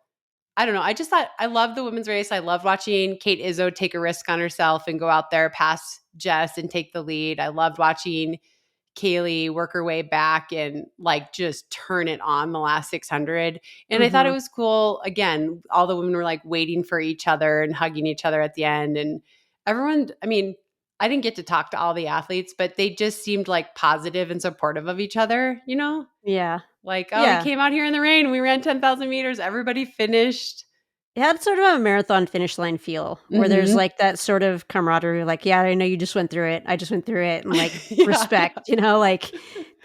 I don't know. I just thought I loved the women's race. I loved watching Kate Izzo take a risk on herself and go out there past Jess and take the lead. I loved watching Kaylee work her way back and like just turn it on the last 600. And I thought it Hmm. was cool. Again, all the women were like waiting for each other and hugging each other at the end. And everyone, I mean, I didn't get to talk to all the athletes, but they just seemed like positive and supportive of each other, Yeah. Like, oh, we Yeah. came out here in the rain. We ran 10,000 meters. Everybody finished. It had sort of a marathon finish line feel where there's Mm-hmm. like that sort of camaraderie, like, yeah, I know you just went through it. I just went through it. And like Yeah. respect, like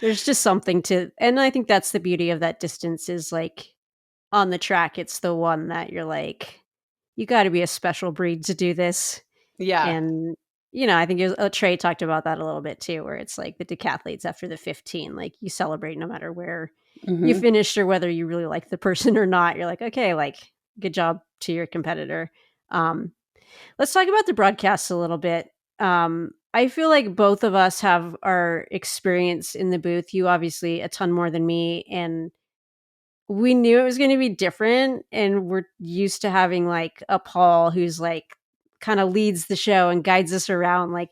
there's just something to, and I think that's the beauty of that distance is like on the track, it's the one that you're like, you got to be a special breed to do this. Yeah. And, I think Trey talked about that a little bit too, where it's like the decathletes after the 15, like you celebrate no matter where you Mm-hmm. finished or whether you really like the person or not. You're like, okay, like good job to your competitor. Um, let's talk about the broadcasts a little bit. I feel like both of us have our experience in the booth. You obviously a ton more than me, and we knew it was going to be different. And we're used to having like a Paul who's like kind of leads the show and guides us around. Like,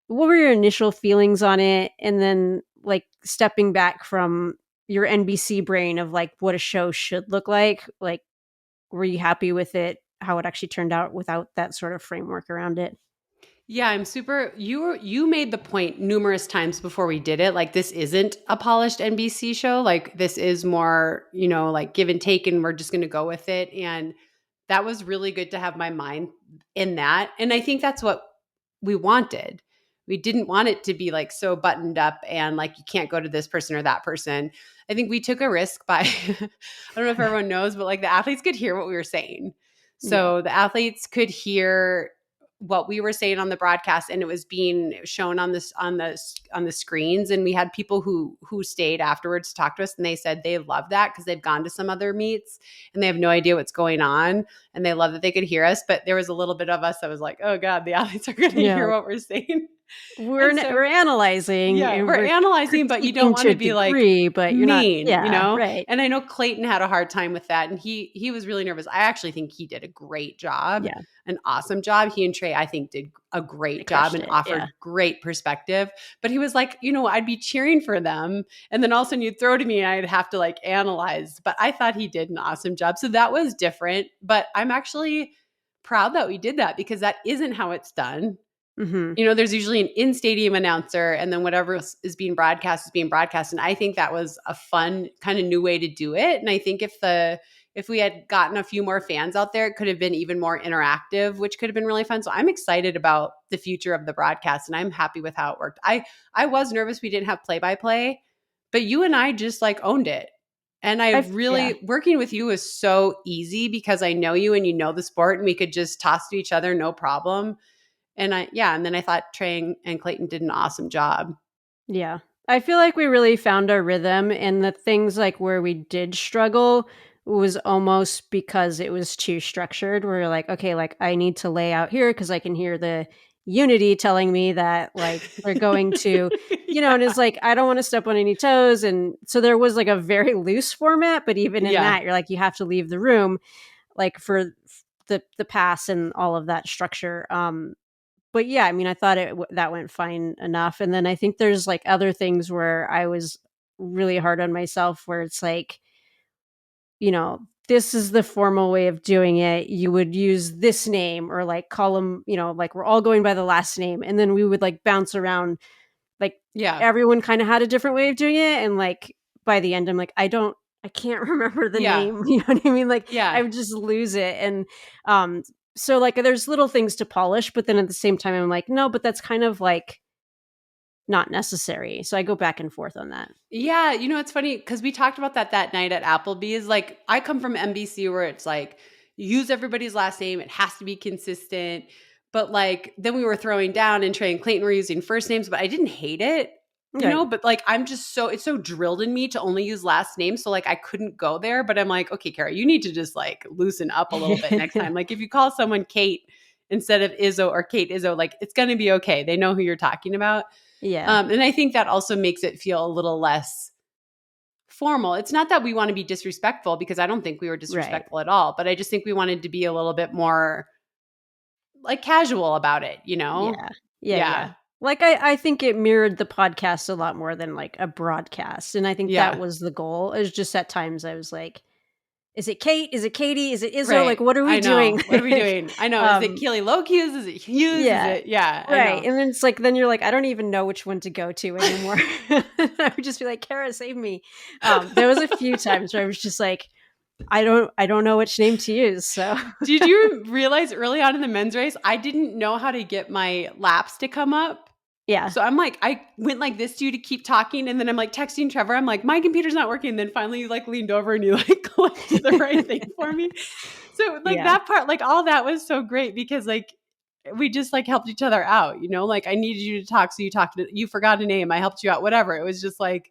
what were your initial feelings on it? And then like stepping back from your NBC brain of like what a show should look like. Like, were you happy with it? How it actually turned out without that sort of framework around it? Yeah, I'm super you made the point numerous times before we did it. Like this isn't a polished NBC show. Like this is more, like give and take and we're just going to go with it. And that was really good to have my mind in that. And I think that's what we wanted. We didn't want it to be like so buttoned up and like you can't go to this person or that person. I think we took a risk by I don't know if everyone knows, but like the athletes could hear what we were saying. Yeah. So the athletes could hear what we were saying on the broadcast, and it was being shown on the screens. And we had people who stayed afterwards to talk to us, and they said they love that because they've gone to some other meets and they have no idea what's going on, and they love that they could hear us. But there was a little bit of us that was like, oh God, the athletes are going to Yeah. hear what we're saying. We're And so we're analyzing yeah, and we're we're analyzing, but you don't critiquing want to a to be like degree, but you're not. mean, you Yeah, know? right. And I know Clayton had a hard time with that, and he was really nervous. I actually think he did a great job, Yeah, an awesome job. He and Trey, I think, did a they great job crushed and it. Yeah. offered great perspective. But he was like, I'd be cheering for them, and then all of a sudden you'd throw to me and I'd have to like analyze. But I thought he did an awesome job. So that was different. But I'm actually proud that we did that because that isn't how it's done. Mhm. There's usually an in-stadium announcer, and then whatever is being broadcast is being broadcast. And I think that was a fun kind of new way to do it. And I think if we had gotten a few more fans out there, it could have been even more interactive, which could have been really fun. So I'm excited about the future of the broadcast, and I'm happy with how it worked. I was nervous we didn't have play-by-play, but you and I just like owned it. And I Yeah. really working with you was so easy because I know you and you know the sport, and we could just toss to each other, no problem. And then I thought Trey and Clayton did an awesome job. Yeah. I feel like we really found our rhythm, and the things like where we did struggle was almost because it was too structured. We're like, okay, like I need to lay out here because I can hear the unity telling me that like they're going to, and Yeah. it's like I don't want to step on any toes. And so there was like a very loose format, but even in Yeah. that, you're like, you have to leave the room like for the pass and all of that structure. But yeah, I mean, I thought that went fine enough, and then I think there's, like, other things where I was really hard on myself where it's like, this is the formal way of doing it, you would use this name or, like, call them, like, we're all going by the last name, and then we would, like, bounce around, like, Yeah. everyone kinda had a different way of doing it, and, like, by the end, I'm like, I can't remember the Yeah. name, you know what I mean? Like, I Yeah. would just lose it, and, so, like, there's little things to polish, but then at the same time, I'm like, "No, but that's kind of, like, not necessary." So I go back and forth on that. Yeah, it's funny because we talked about that night at Applebee's. Like, I come from NBC where it's like, use everybody's last name. It has to be consistent. But like, then we were throwing down and Trey and Clayton were using first names, but I didn't hate it, Right. but like, it's so drilled in me to only use last names. So like, I couldn't go there, but I'm like, okay, Kara, you need to just like loosen up a little bit next time. Like, if you call someone Kate instead of Izzo or Kate Izzo, like, it's going to be okay. They know who you're talking about. Yeah. And I think that also makes it feel a little less formal. It's not that we want to be disrespectful because I don't think we were Right. disrespectful at all, but I just think we wanted to be a little bit more like casual about it, you know? Yeah. Yeah, yeah. Yeah. Like, I think it mirrored the podcast a lot more than, like, a broadcast, and I think that Yeah. was the goal. It was just at times I was like, "Is it Kate? Is it Katie? Is it Izzo? Like, Right. what are we I doing?" know. What are we doing? I know. Is it Um, Keely Low Hughes? Is it Hughes? Is yeah. it? Yeah, I Right, know. and then it's like then you're like, "I don't even know which one to go to anymore." I would just be like, "Kara, save me." There was a few times where I was just like, I don't know which name to use, so Did you realize early on in the men's race, I didn't know how to get my laps to come up? yeah. So I'm like, I went like this to you to keep talking. And then I'm like texting Trevor. I'm like, my computer's not working. And then finally you like leaned over and you like clicked the right thing for me. So like Yeah. that part, like all that was so great because like we just like helped each other out, like I needed you to talk. So you forgot a name. I helped you out, whatever. It was just like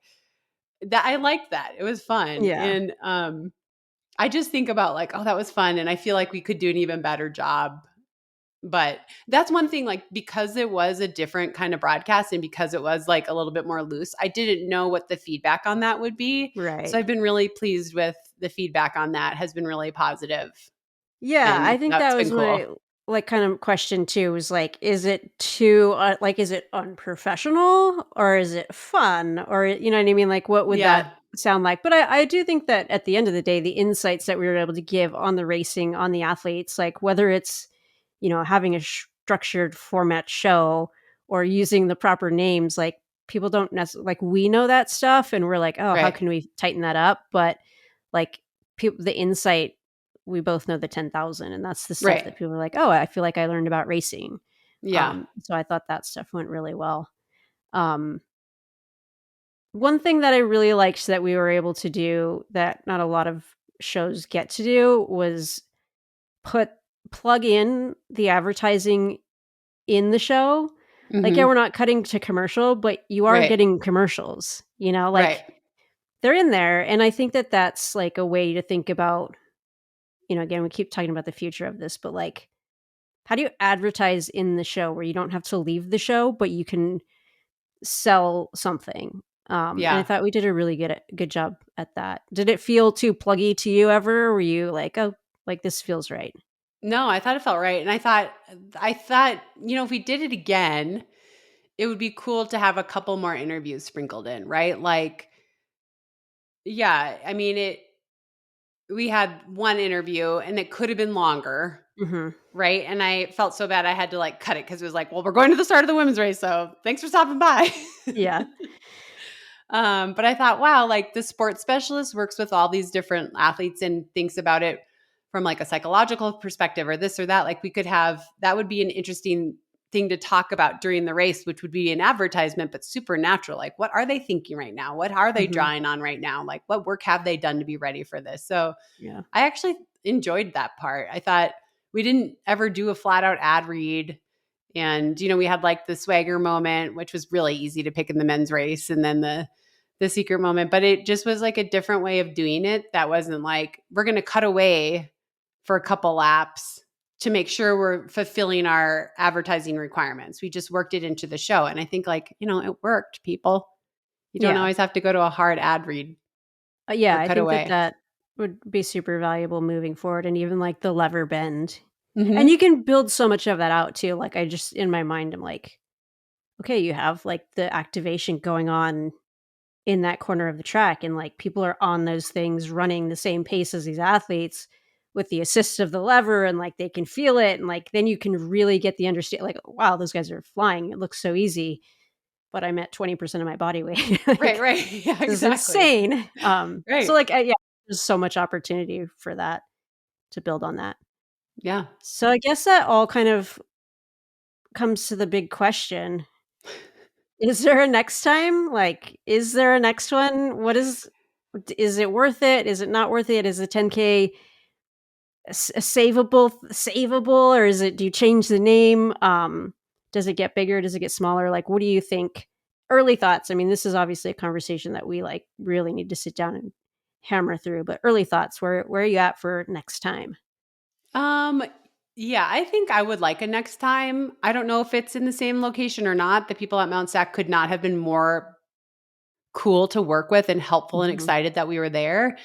that. I liked that. It was fun. Yeah. And I just think about like, oh, that was fun. And I feel like we could do an even better job, but that's one thing, like, because it was a different kind of broadcast and because it was like a little bit more loose, I didn't know what the feedback on that would be. So Right. I've been really pleased with the feedback on that has been really positive, Yeah, I and think that that's was been cool. my, like, kind of question too was, like, is it too, like, is it unprofessional or is it fun? Or you know what I mean? Like, what would that Yeah. sound like? But I do think that at the end of the day, the insights that we were able to give on the racing, on the athletes, like, whether it's, having a structured format show or using the proper names, like, people don't necessarily like, we know that stuff and we're like, "Oh, how Right. can we tighten that up?" But, like, people the insight we both know the 10,000, and that's the stuff Right. that people are like, "Oh, I feel like I learned about racing." Yeah. So I thought that stuff went really well. Um, one thing that I really liked that we were able to do that not a lot of shows get to do was put plug in the advertising in the show. Like, yeah, Mhm. we're not cutting to commercial, but you are Right. getting commercials, Right. like, they're in there, and I think that that's, like, a way to think about, again, we keep talking about the future of this, but, like, how do you advertise in the show where you don't have to leave the show, but you can sell something? And I Yeah. thought we did a really good job at that. Did it feel too pluggy to you ever? Were you like, "Oh, like, this feels right?" No, I thought it felt right, and I thought, if we did it again, it would be cool to have a couple more interviews sprinkled in, right? Like, yeah, I mean, we had one interview and it could have been longer, Mhm. right? And I felt so bad I had to like cut it because it was like, well, we're going to the start of the women's race, so thanks for stopping by. Yeah. But I thought, wow, like the sports specialist works with all these different athletes and thinks about it from like a psychological perspective or this or that. Like we could have that would be an interesting thing to talk about during the race, which would be an advertisement, but supernatural. Like, what are they thinking right now? What are they Mhm. drawing on right now? Like, what work have they done to be ready for this? So Yeah. I actually enjoyed that part. I thought we didn't ever do a flat out ad read. And, we had like the swagger moment, which was really easy to pick in the men's race, and then the secret moment. But it just was like a different way of doing it. That wasn't like, we're going to cut away for a couple laps to make sure we're fulfilling our advertising requirements. We just worked it into the show. And I think like, it worked, people. You don't Yeah. always have to go to a hard ad read Yeah, or I cut think that away. that would be super valuable moving forward, and even, like, the lever bend. And you Hmm. can build so much of that out too, like, I just in my mind, I'm like, "Okay, you have, like, the activation going on in that corner of the track, and, like, people are on those things running the same pace as these athletes with the assist of the lever, and, like, they can feel it, and, like, then you can really get the understand like, wow, those guys are flying, it looks so easy, but I'm at 20% of my body weight." Right, Like, right. Yeah, this is exactly. insane. So, Right. like, yeah, there's so much opportunity for that to build on that. Yeah. So I guess that all kind of comes to the big question. Is there a next time? Like, is there a next one? Is it worth it? Is it not worth it? Is the 10K savable, or do you change the name? Does it get bigger? Does it get smaller? Like, what do you think? Early thoughts. I mean, this is obviously a conversation that we like really need to sit down and hammer through, but early thoughts, where are you at for next time? Um, yeah, I think I would like a next time. I don't know if it's in the same location or not. The people at Mount Sac could not have been more cool to work with and helpful and Mhm. excited that we were there.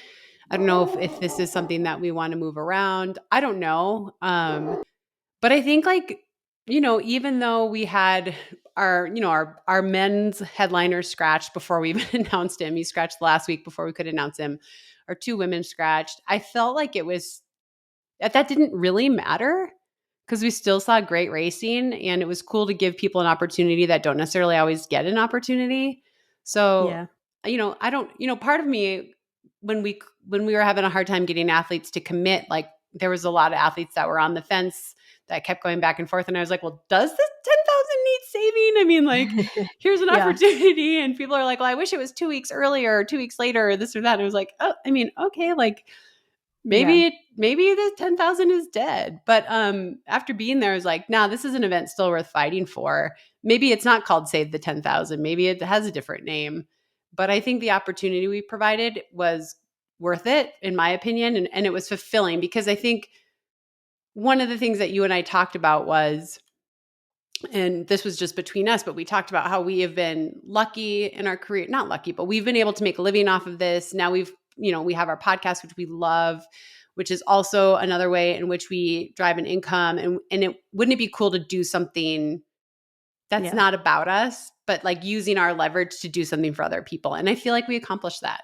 I don't know if this is something that we want to move around. I don't know. But I think like, even though we had our men's headliner scratched before we even announced him. He scratched last week before we could announce him. Our two women scratched. I felt like it was that didn't really matter because we still saw great racing and it was cool to give people an opportunity that don't necessarily always get an opportunity. So, Yeah. I don't, part of me when we were having a hard time getting athletes to commit, like there was a lot of athletes that were on the fence that kept going back and forth. And I was like, well, does this 10,000 need saving? I mean, like, here's an Yeah. opportunity. And people are like, well, I wish it was 2 weeks earlier or 2 weeks later or this or that. And I was like, oh, I mean, okay, like, Yeah. maybe the 10,000 is dead. But after being there, I was like, nah, this is an event still worth fighting for. Maybe it's not called Save the 10,000. Maybe it has a different name. But I think the opportunity we provided was worth it, in my opinion. And it was fulfilling because I think one of the things that you and I talked about was, and this was just between us, but we talked about how we have been lucky in our career, not lucky, but we've been able to make a living off of this. Now we have our podcast, which we love, which is also another way in which we drive an income. And wouldn't it be cool to do something that's Yeah. not about us, but like using our leverage to do something for other people? And I feel like we accomplished that.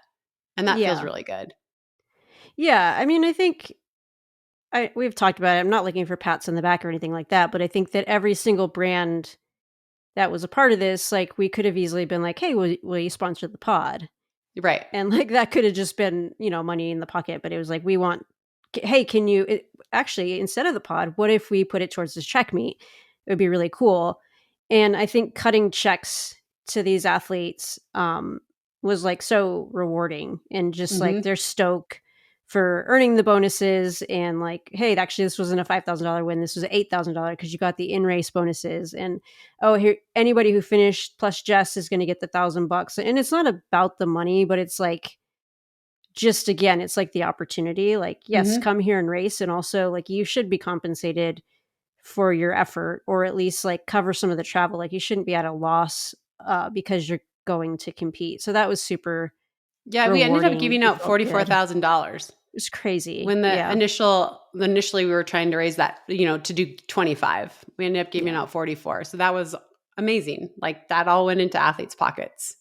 And that feels Yeah. really good. Yeah. I mean, I think we've talked about it. I'm not looking for pats on the back or anything like that, but I think that every single brand that was a part of this, like, we could have easily been like, "Hey, will you sponsor the pod?" Right. And, like, that could have just been, money in the pocket, but it was like, "We want hey, can you" actually, instead of the pod, what if we put it towards this track meet? it would be really cool. And I think cutting checks to these athletes was like so rewarding, and just like Mhm. their stoke for earning the bonuses, and like, hey, actually this wasn't a $5,000 win, this was $8,000 because you got the in race bonuses, and oh, here anybody who finished plus Jess is going to get the $1,000. And it's not about the money, but it's like, just again, it's like the opportunity. Like, yes, Mhm. come here and race, and also like you should be compensated for your effort, or at least like cover some of the travel. Like you shouldn't be at a loss because you're going to compete. So that was super Yeah, we ended up rewarding. giving We out felt good. It $44,000 was crazy. when Yeah. initially we were trying to raise that, to do 25. We ended up giving Yeah. out 44. So that was amazing. Like that all went into athletes' pockets.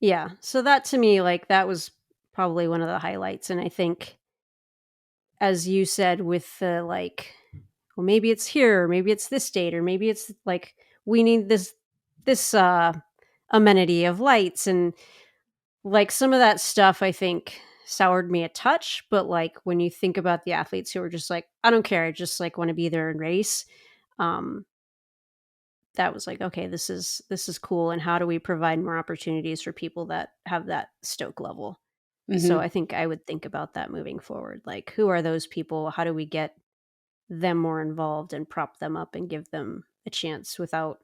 Yeah. So that to me, like that was probably one of the highlights. And I think, as you said, with the like, well, maybe it's here, or maybe it's this date, or maybe it's like we need this amenity of lights, and like some of that stuff I think soured me a touch. But like when you think about the athletes who were just like, I don't care, I just like want to be there and race, um, that was like, okay, this is cool. And how do we provide more opportunities for people that have that stoke level? So Mhm. I think I would think about that moving forward. Like, who are those people? How do we get them more involved and prop them up and give them a chance without,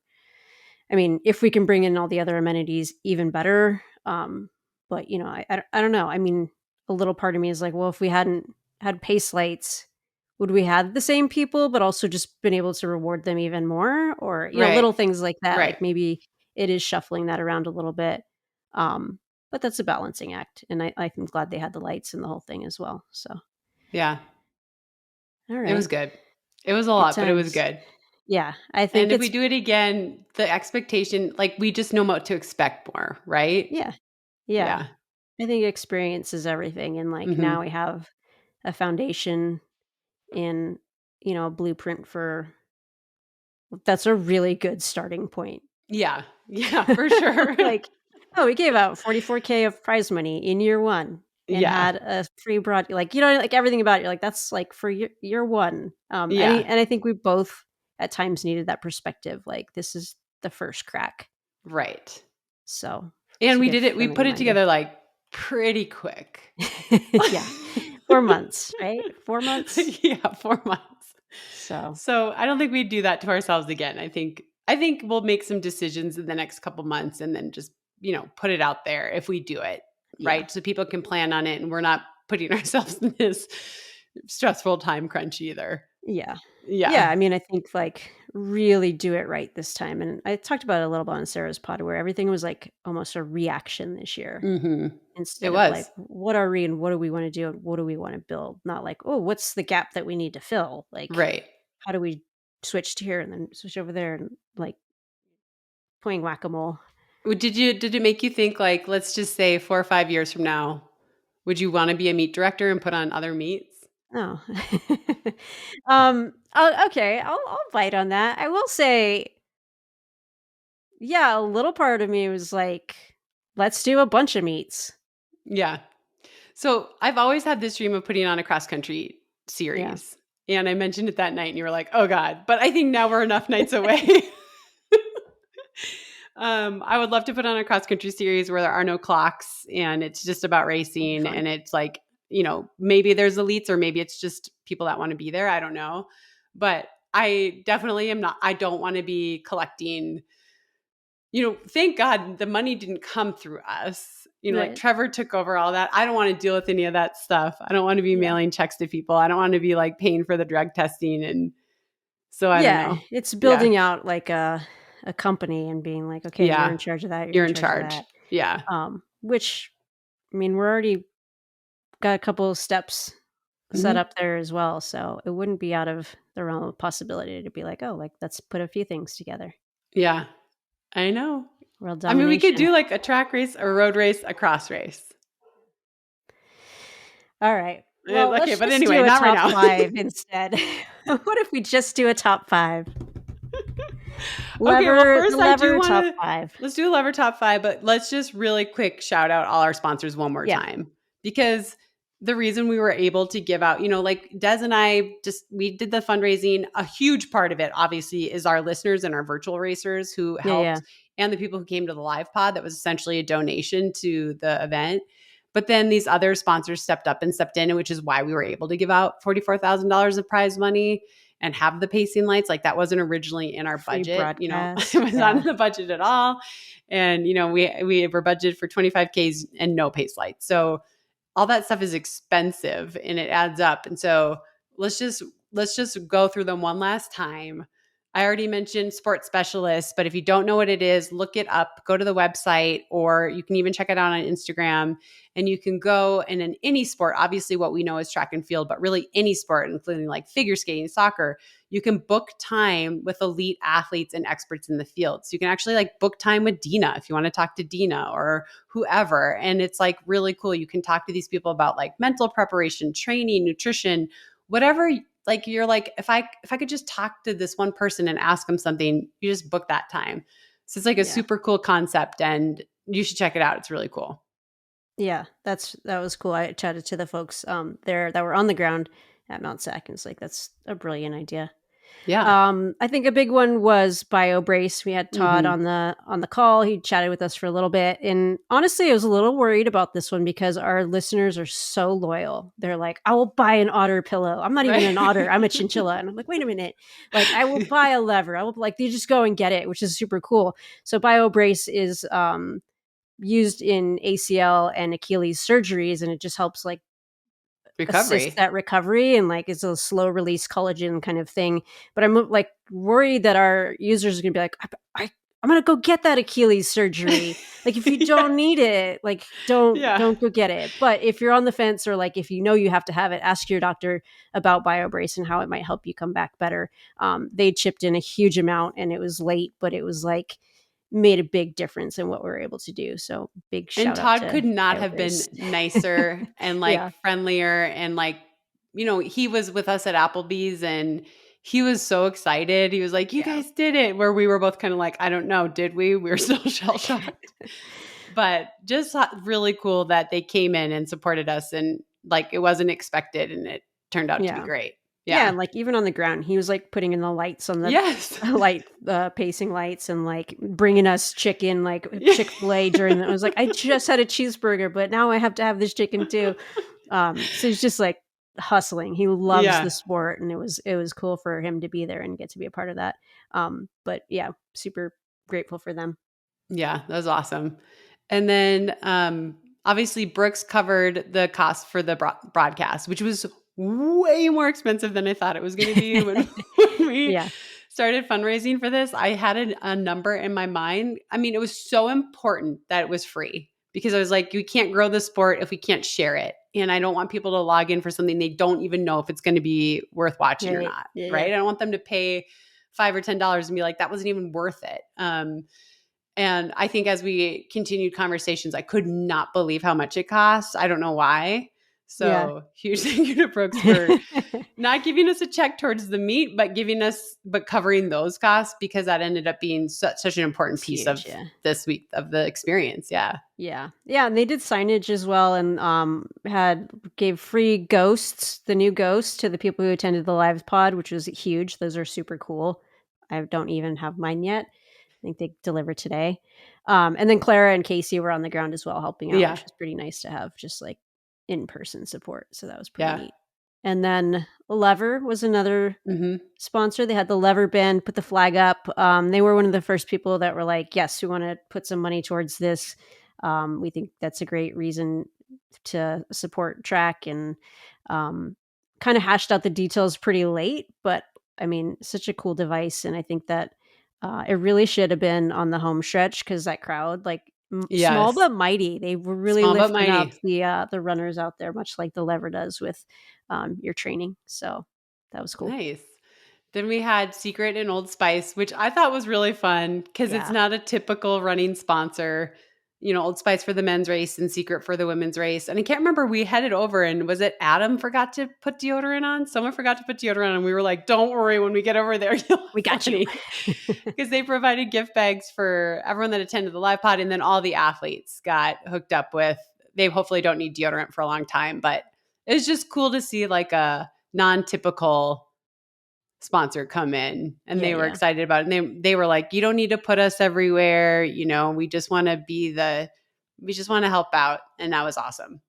I mean, if we can bring in all the other amenities, even better. But I don't know. I mean, a little part of me is like, well, if we hadn't had pace lights, would we have the same people, but also just been able to reward them even more? Or, Right. little things like that. Right. Like maybe it is shuffling that around a little bit. Um, but that's a balancing act. And I'm glad they had the lights and the whole thing as well. So, Yeah. all It was right. good. It was a Good lot, but it was times. good. Yeah. I And think if we it's, do it again, the expectation, like we just know what to expect more, right? yeah. Yeah. Yeah. I think experience is everything, and, like, now Mhm. we have a foundation and, a blueprint for that's a really good starting point. Yeah. Yeah, for sure. Like, "Oh, we gave out 44K of prize money in year 1 and Yeah. had a free like, like, everything about it, you're like, "That's, like, for year 1." Yeah. I think we both at times needed that perspective, like, this is the first crack. Right. So, And it's a we good did it we friendly put it reminder. together, like, pretty quick. Yeah. 4 months, right? 4 months? Yeah, 4 months. So, So, I don't think we'd do that to ourselves again. I think we'll make some decisions in the next couple months and then just, put it out there if we do it, yeah. right? So people can plan on it and we're not putting ourselves in this stressful time crunch either. Yeah. Yeah, Yeah. I mean, I think, like, really do it right this time, and I talked about it a little bit on Sarah's pod where everything was, like, almost a reaction this year Mhm. It instead of, like, was. what are we and what do we wanna do and what do we wanna build? Not like, "Oh, what's the gap that we need to fill?" Like, Right. how do we switch to here and then switch over there, and, like, playing whack-a-mole. Did it make you think, like, let's just say 4 or 5 years from now, would you wanna be a meet director and put on other meets? Oh. Okay, I'll bite on that. I will say, yeah, a little part of me was like, "Let's do a bunch of meets." Yeah. So, I've always had this dream of putting on a cross country Yeah. series, and I mentioned it that night, and you were like, "Oh god," but I think now we're enough nights away. I would love to put on a cross country series where there are no clocks and it's just about That'll be racing, fun. and it's like, maybe there's elites or maybe it's just people that wanna be there, I don't know. But I definitely am not I don't wanna be collecting. Thank God the money didn't come through us. Like Right. Trevor took over all that. I don't want to deal with any of that stuff. I don't want to be Yeah. mailing checks to people. I don't want to be like paying for the drug testing. And so I don't Yeah, know. it's Yeah. building out like a company and being like, "Okay, you're Yeah. in charge of that, you're You're in in charge of charge. that." Yeah. Which, I mean, we're already got a couple of steps set Hmm. up there as well, so it wouldn't be out of the realm of possibility to be like, "Oh, like, let's put a few things together." Yeah. I know. World I mean, we could domination. do like a track race, a road race, a cross race. Alright. Well, Okay. let's But just anyway, do a not right top now. 5 instead. What if we just do a top 5? Okay, well, The first I do lever want top to 5. let's do a lever top 5, but let's just really quick shout out all our sponsors one more Yeah. time because the reason we were able to give out, like Des and I we did the fundraising. A huge part of it, obviously, is our listeners and our virtual racers who helped, and the people who came to the live pod. That was essentially a donation to the event. But then these other sponsors stepped up and stepped in, which is why we were able to give out $44,000 of prize money and have the pacing lights. Like that wasn't originally in our Free budget. broadcast. It was not in the budget at all. And, we were budgeted for 25Ks and no pace lights. So all that stuff is expensive and it adds up. And so let's just go through them one last time. I already mentioned sports specialists, but if you don't know what it is, look it up, go to the website, or you can even check it out on Instagram. And you can go and in any sport, obviously what we know is track and field, but really any sport, including like figure skating, soccer, you can book time with elite athletes and experts in the field. So you can actually like book time with Dina if you want to talk to Dina or whoever. And it's like really cool. You can talk to these people about like mental preparation, training, nutrition, whatever. Like you're like, if I could just talk to this one person and ask them something, you just book that time. So it's like a super cool concept and you should check it out. It's really cool. Yeah, that was cool. I chatted to the folks there that were on the ground at Mount Sac, and it's like that's a brilliant idea. Yeah. I think a big one was BioBrace. We had Todd on the call. He chatted with us for a little bit, and honestly, I was a little worried about this one because our listeners are so loyal. They're like, "I will buy an otter pillow. I'm not even an otter. I'm a chinchilla." And I'm like, "Wait a minute! Like, I will buy a lever. I will like you just go and get it," which is super cool. So BioBrace is used in ACL and Achilles surgeries, and it just helps like assist that recovery and like it's a slow release collagen kind of thing. But I'm like worried that our users are gonna be like, I'm gonna go get that Achilles surgery. Like if you don't need it, like don't go get it. But if you're on the fence or like if you know you have to have it, ask your doctor about BioBrace and how it might help you come back better. They chipped in a huge amount and it was late, but it was like made a big difference in what we were able to do. So big shout out Todd to could not have been BioBrace. nicer and like friendlier and like, he was with us at Applebee's and he was so excited. He was like, you guys did it. Where we were both kind of like, I don't know, did we? We were still shell shocked. But just really cool that they came in and supported us and like it wasn't expected and it turned out to be great. Yeah, and like even on the ground, he was like putting in the lights on the pacing lights and like bringing us chicken, like Chick-fil-A during the, I was like, I just had a cheeseburger, but now I have to have this chicken too. So he's just like hustling. He loves the sport and it was cool for him to be there and get to be a part of that. But yeah, super grateful for them. Yeah, that was awesome. And then obviously Brooks covered the cost for the broadcast, which was way more expensive than I thought it was going to be when we started fundraising for this. I had a number in my mind. I mean, it was so important that it was free because I was like, we can't grow the sport if we can't share it. And I don't want people to log in for something they don't even know if it's going to be worth watching or not, right? I don't want them to pay $5 or $10 and be like, that wasn't even worth it. And I think as we continued conversations, I could not believe how much it costs. I don't know why. So huge thank you to Brooks for not giving us a check towards the meet, but covering those costs because that ended up being such an important piece of this week of the experience. Yeah. Yeah. Yeah. And they did signage as well and gave free ghosts, the new ghosts to the people who attended the live pod, which was huge. Those are super cool. I don't even have mine yet. I think they delivered today. And then Clara and Casey were on the ground as well, helping out, which was pretty nice to have just like in-person support. So that was pretty neat. And then Lever was another sponsor. They had the Lever band, put the flag up. They were one of the first people that were like, yes, we want to put some money towards this. We think that's a great reason to support track and kind of hashed out the details pretty late. But I mean, such a cool device. And I think that it really should have been on the home stretch because that crowd, like small but mighty, they were really lifting up the runners out there, much like the Lever does with your training. So that was cool. Nice. Then we had Secret and Old Spice, which I thought was really fun because it's not a typical running sponsor. Old Spice for the men's race and Secret for the women's race. And I can't remember, we headed over and was it Adam forgot to put deodorant on? Someone forgot to put deodorant on and we were like, don't worry, when we get over there, we got you. Because they provided gift bags for everyone that attended the live pod and then all the athletes got hooked up with, they hopefully don't need deodorant for a long time, but it's just cool to see like a non-typical sponsor come in, and they were excited about it. And they were like, you don't need to put us everywhere. We just want to help out. And that was awesome.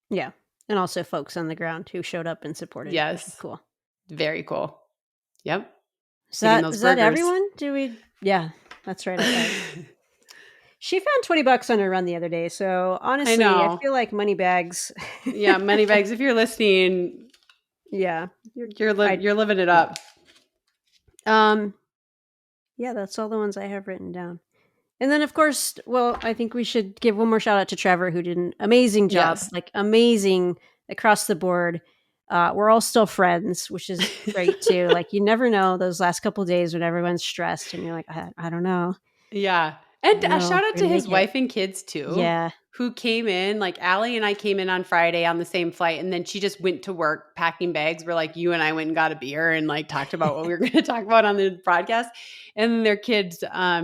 Yeah. And also folks on the ground who showed up and supported, which was cool. Very cool. Yep. Is that everyone? Yeah, that's right. She found $20 on her run the other day. So honestly, I feel like Moneybags. Yeah, Moneybags, if you're listening, yeah, you're living it up. Yeah, that's all the ones I have written down. And then, of course, I think we should give one more shout out to Trevor, who did an amazing job, like amazing across the board. We're all still friends, which is great too. Like, you never know those last couple of days when everyone's stressed and you're like, I don't know. Yeah. And a shout out to his wife and kids too. Yeah. Who came in, like Allie and I came in on Friday on the same flight. And then she just went to work packing bags where like you and I went and got a beer and like talked about what we were going to talk about on the broadcast. And then their kids,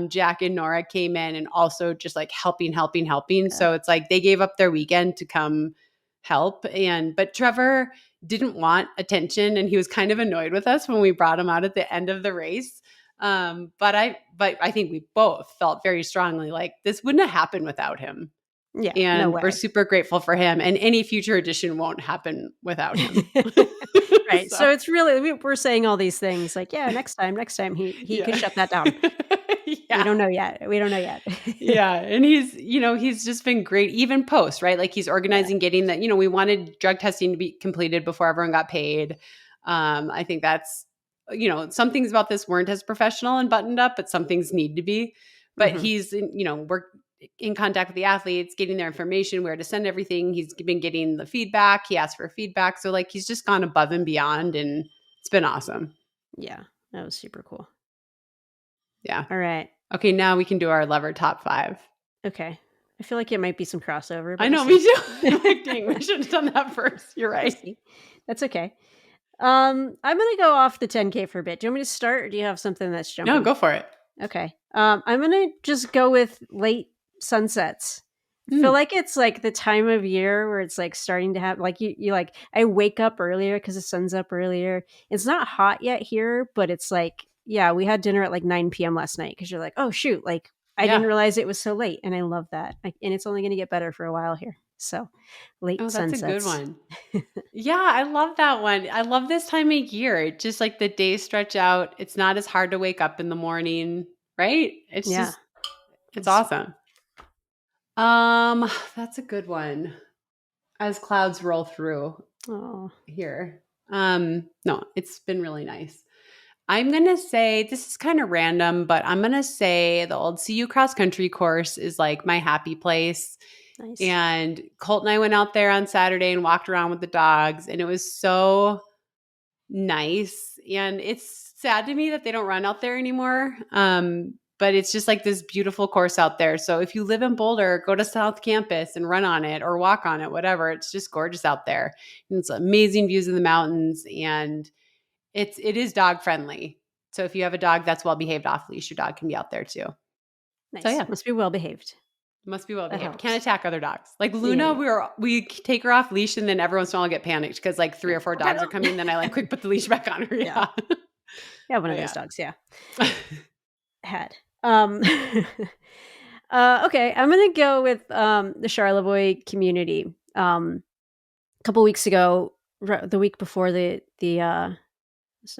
Jack and Nora, came in and also just like helping. Yeah. So it's like they gave up their weekend to come help. But Trevor didn't want attention and he was kind of annoyed with us when we brought him out at the end of the race. But I think we both felt very strongly like this wouldn't have happened without him. Yeah. And no way. We're super grateful for him, and any future edition won't happen without him. Right. So it's really, we're saying all these things like, yeah, next time he could shut that down. Yeah. We don't know yet. Yeah. And he's just been great, even post, right? Like he's organizing, getting that, we wanted drug testing to be completed before everyone got paid. I think that's, some things about this weren't as professional and buttoned up, but some things need to be. But he's, we're in contact with the athletes, getting their information, where to send everything. He's been getting the feedback. He asked for feedback. So like, he's just gone above and beyond, and it's been awesome. Yeah. That was super cool. Yeah. All right. Okay. Now we can do our Lover top 5. Okay. I feel like it might be some crossover. I know, me too. Like, dang, we should have done that first. You're right. That's okay. I'm going to go off the 10K for a bit. Do you want me to start, or do you have something that's jumping? No, go for it. Okay. I'm going to just go with late sunsets. I feel like it's like the time of year where it's like starting to have like you like I wake up earlier because the sun's up earlier. It's not hot yet here, but it's like, yeah, we had dinner at like 9 p.m. last night because you're like, oh shoot, like I didn't realize it was so late, and I love that. And it's only going to get better for a while here. So late sunsets. That's a good one. Yeah, I love that one. I love this time of year. It just like the days stretch out. It's not as hard to wake up in the morning, right? It's just, it's awesome. That's a good one. As clouds roll through here. No, it's been really nice. I'm going to say, this is kind of random, but I'm going to say the old CU cross country course is like my happy place. Nice. And Colt and I went out there on Saturday and walked around with the dogs, and it was so nice. And it's sad to me that they don't run out there anymore. But it's just like this beautiful course out there. So if you live in Boulder, go to South Campus and run on it or walk on it, whatever. It's just gorgeous out there. And it's amazing views of the mountains, and it is dog friendly. So if you have a dog that's well behaved off leash, your dog can be out there too. Nice. So yeah, must be well behaved. Must be well behaved. Can't attack other dogs. Like Luna, we take her off leash, and then every once in a while I get panicked because like 3 or 4 dogs are coming. Then I like quick put the leash back on her. Yeah, one of those dogs. Yeah, had. Okay, I'm gonna go with the Charlevoix community. A couple weeks ago, the week before the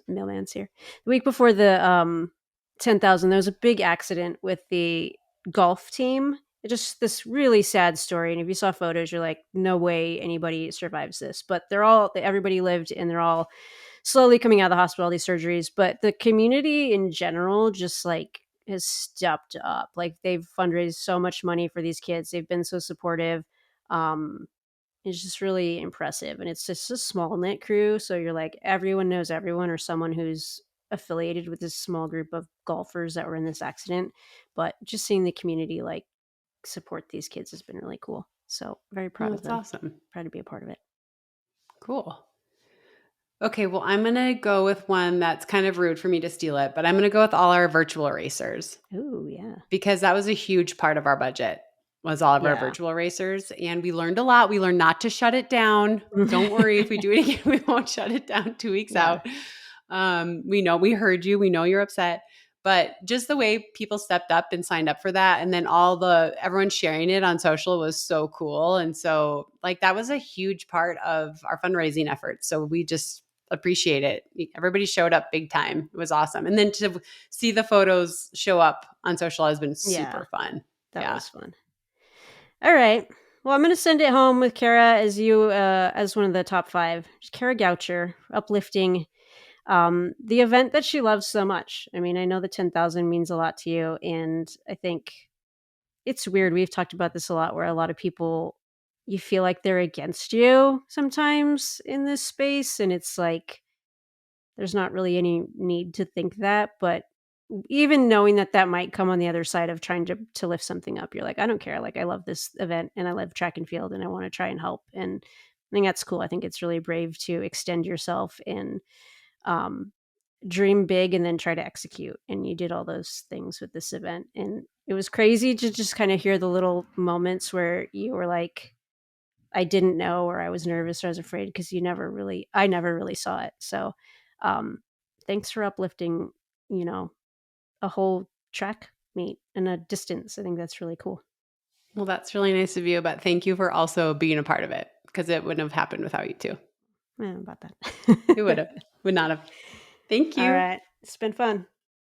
mailman's here. The week before the 10,000, there was a big accident with the golf team. It's just this really sad story. And if you saw photos, you're like, no way anybody survives this. But everybody lived, and they're all slowly coming out of the hospital, these surgeries. But the community in general just like has stepped up. Like they've fundraised so much money for these kids. They've been so supportive. It's just really impressive. And it's just a small knit crew. So you're like, everyone knows everyone, or someone who's affiliated with this small group of golfers that were in this accident. But just seeing the community like support these kids has been really cool. So very proud of them. That's awesome. Proud to be a part of it. Cool. Okay, well, I'm going to go with one that's kind of rude for me to steal it, but I'm going to go with all our virtual racers. Ooh, yeah. Because that was a huge part of our budget. was all of our Yeah. virtual racers, and we learned a lot. We learned not to shut it down. Don't worry, if we do it again, we won't shut it down 2 weeks Yeah. out. We know we heard you. We know you're upset. But just the way people stepped up and signed up for that, and then everyone sharing it on social was so cool. And so like that was a huge part of our fundraising efforts. So we just appreciate it. Everybody showed up big time. It was awesome. And then to see the photos show up on social has been Yeah. super fun. That Yeah. was fun. All right. Well, I'm gonna send it home with Kara as one of the top 5. Kara Goucher, uplifting. The event that she loves so much. I mean, I know the 10,000 means a lot to you, and I think it's weird. We've talked about this a lot where a lot of people you feel like they're against you sometimes in this space, and it's like there's not really any need to think that, but even knowing that that might come on the other side of trying to lift something up, you're like, I don't care. Like, I love this event and I love track and field and I want to try and help. And I think that's cool. I think it's really brave to extend yourself and um, dream big and then try to execute. And you did all those things with this event. And it was crazy to just kind of hear the little moments where you were like, I didn't know, or I was nervous or I was afraid because I never really saw it. So, um, thanks for uplifting, you know, a whole track meet and a distance. I think that's really cool. Well, that's really nice of you, but thank you for also being a part of it because it wouldn't have happened without you too. Yeah, about It would that. have, would not have. Thank All you. right. It's been fun.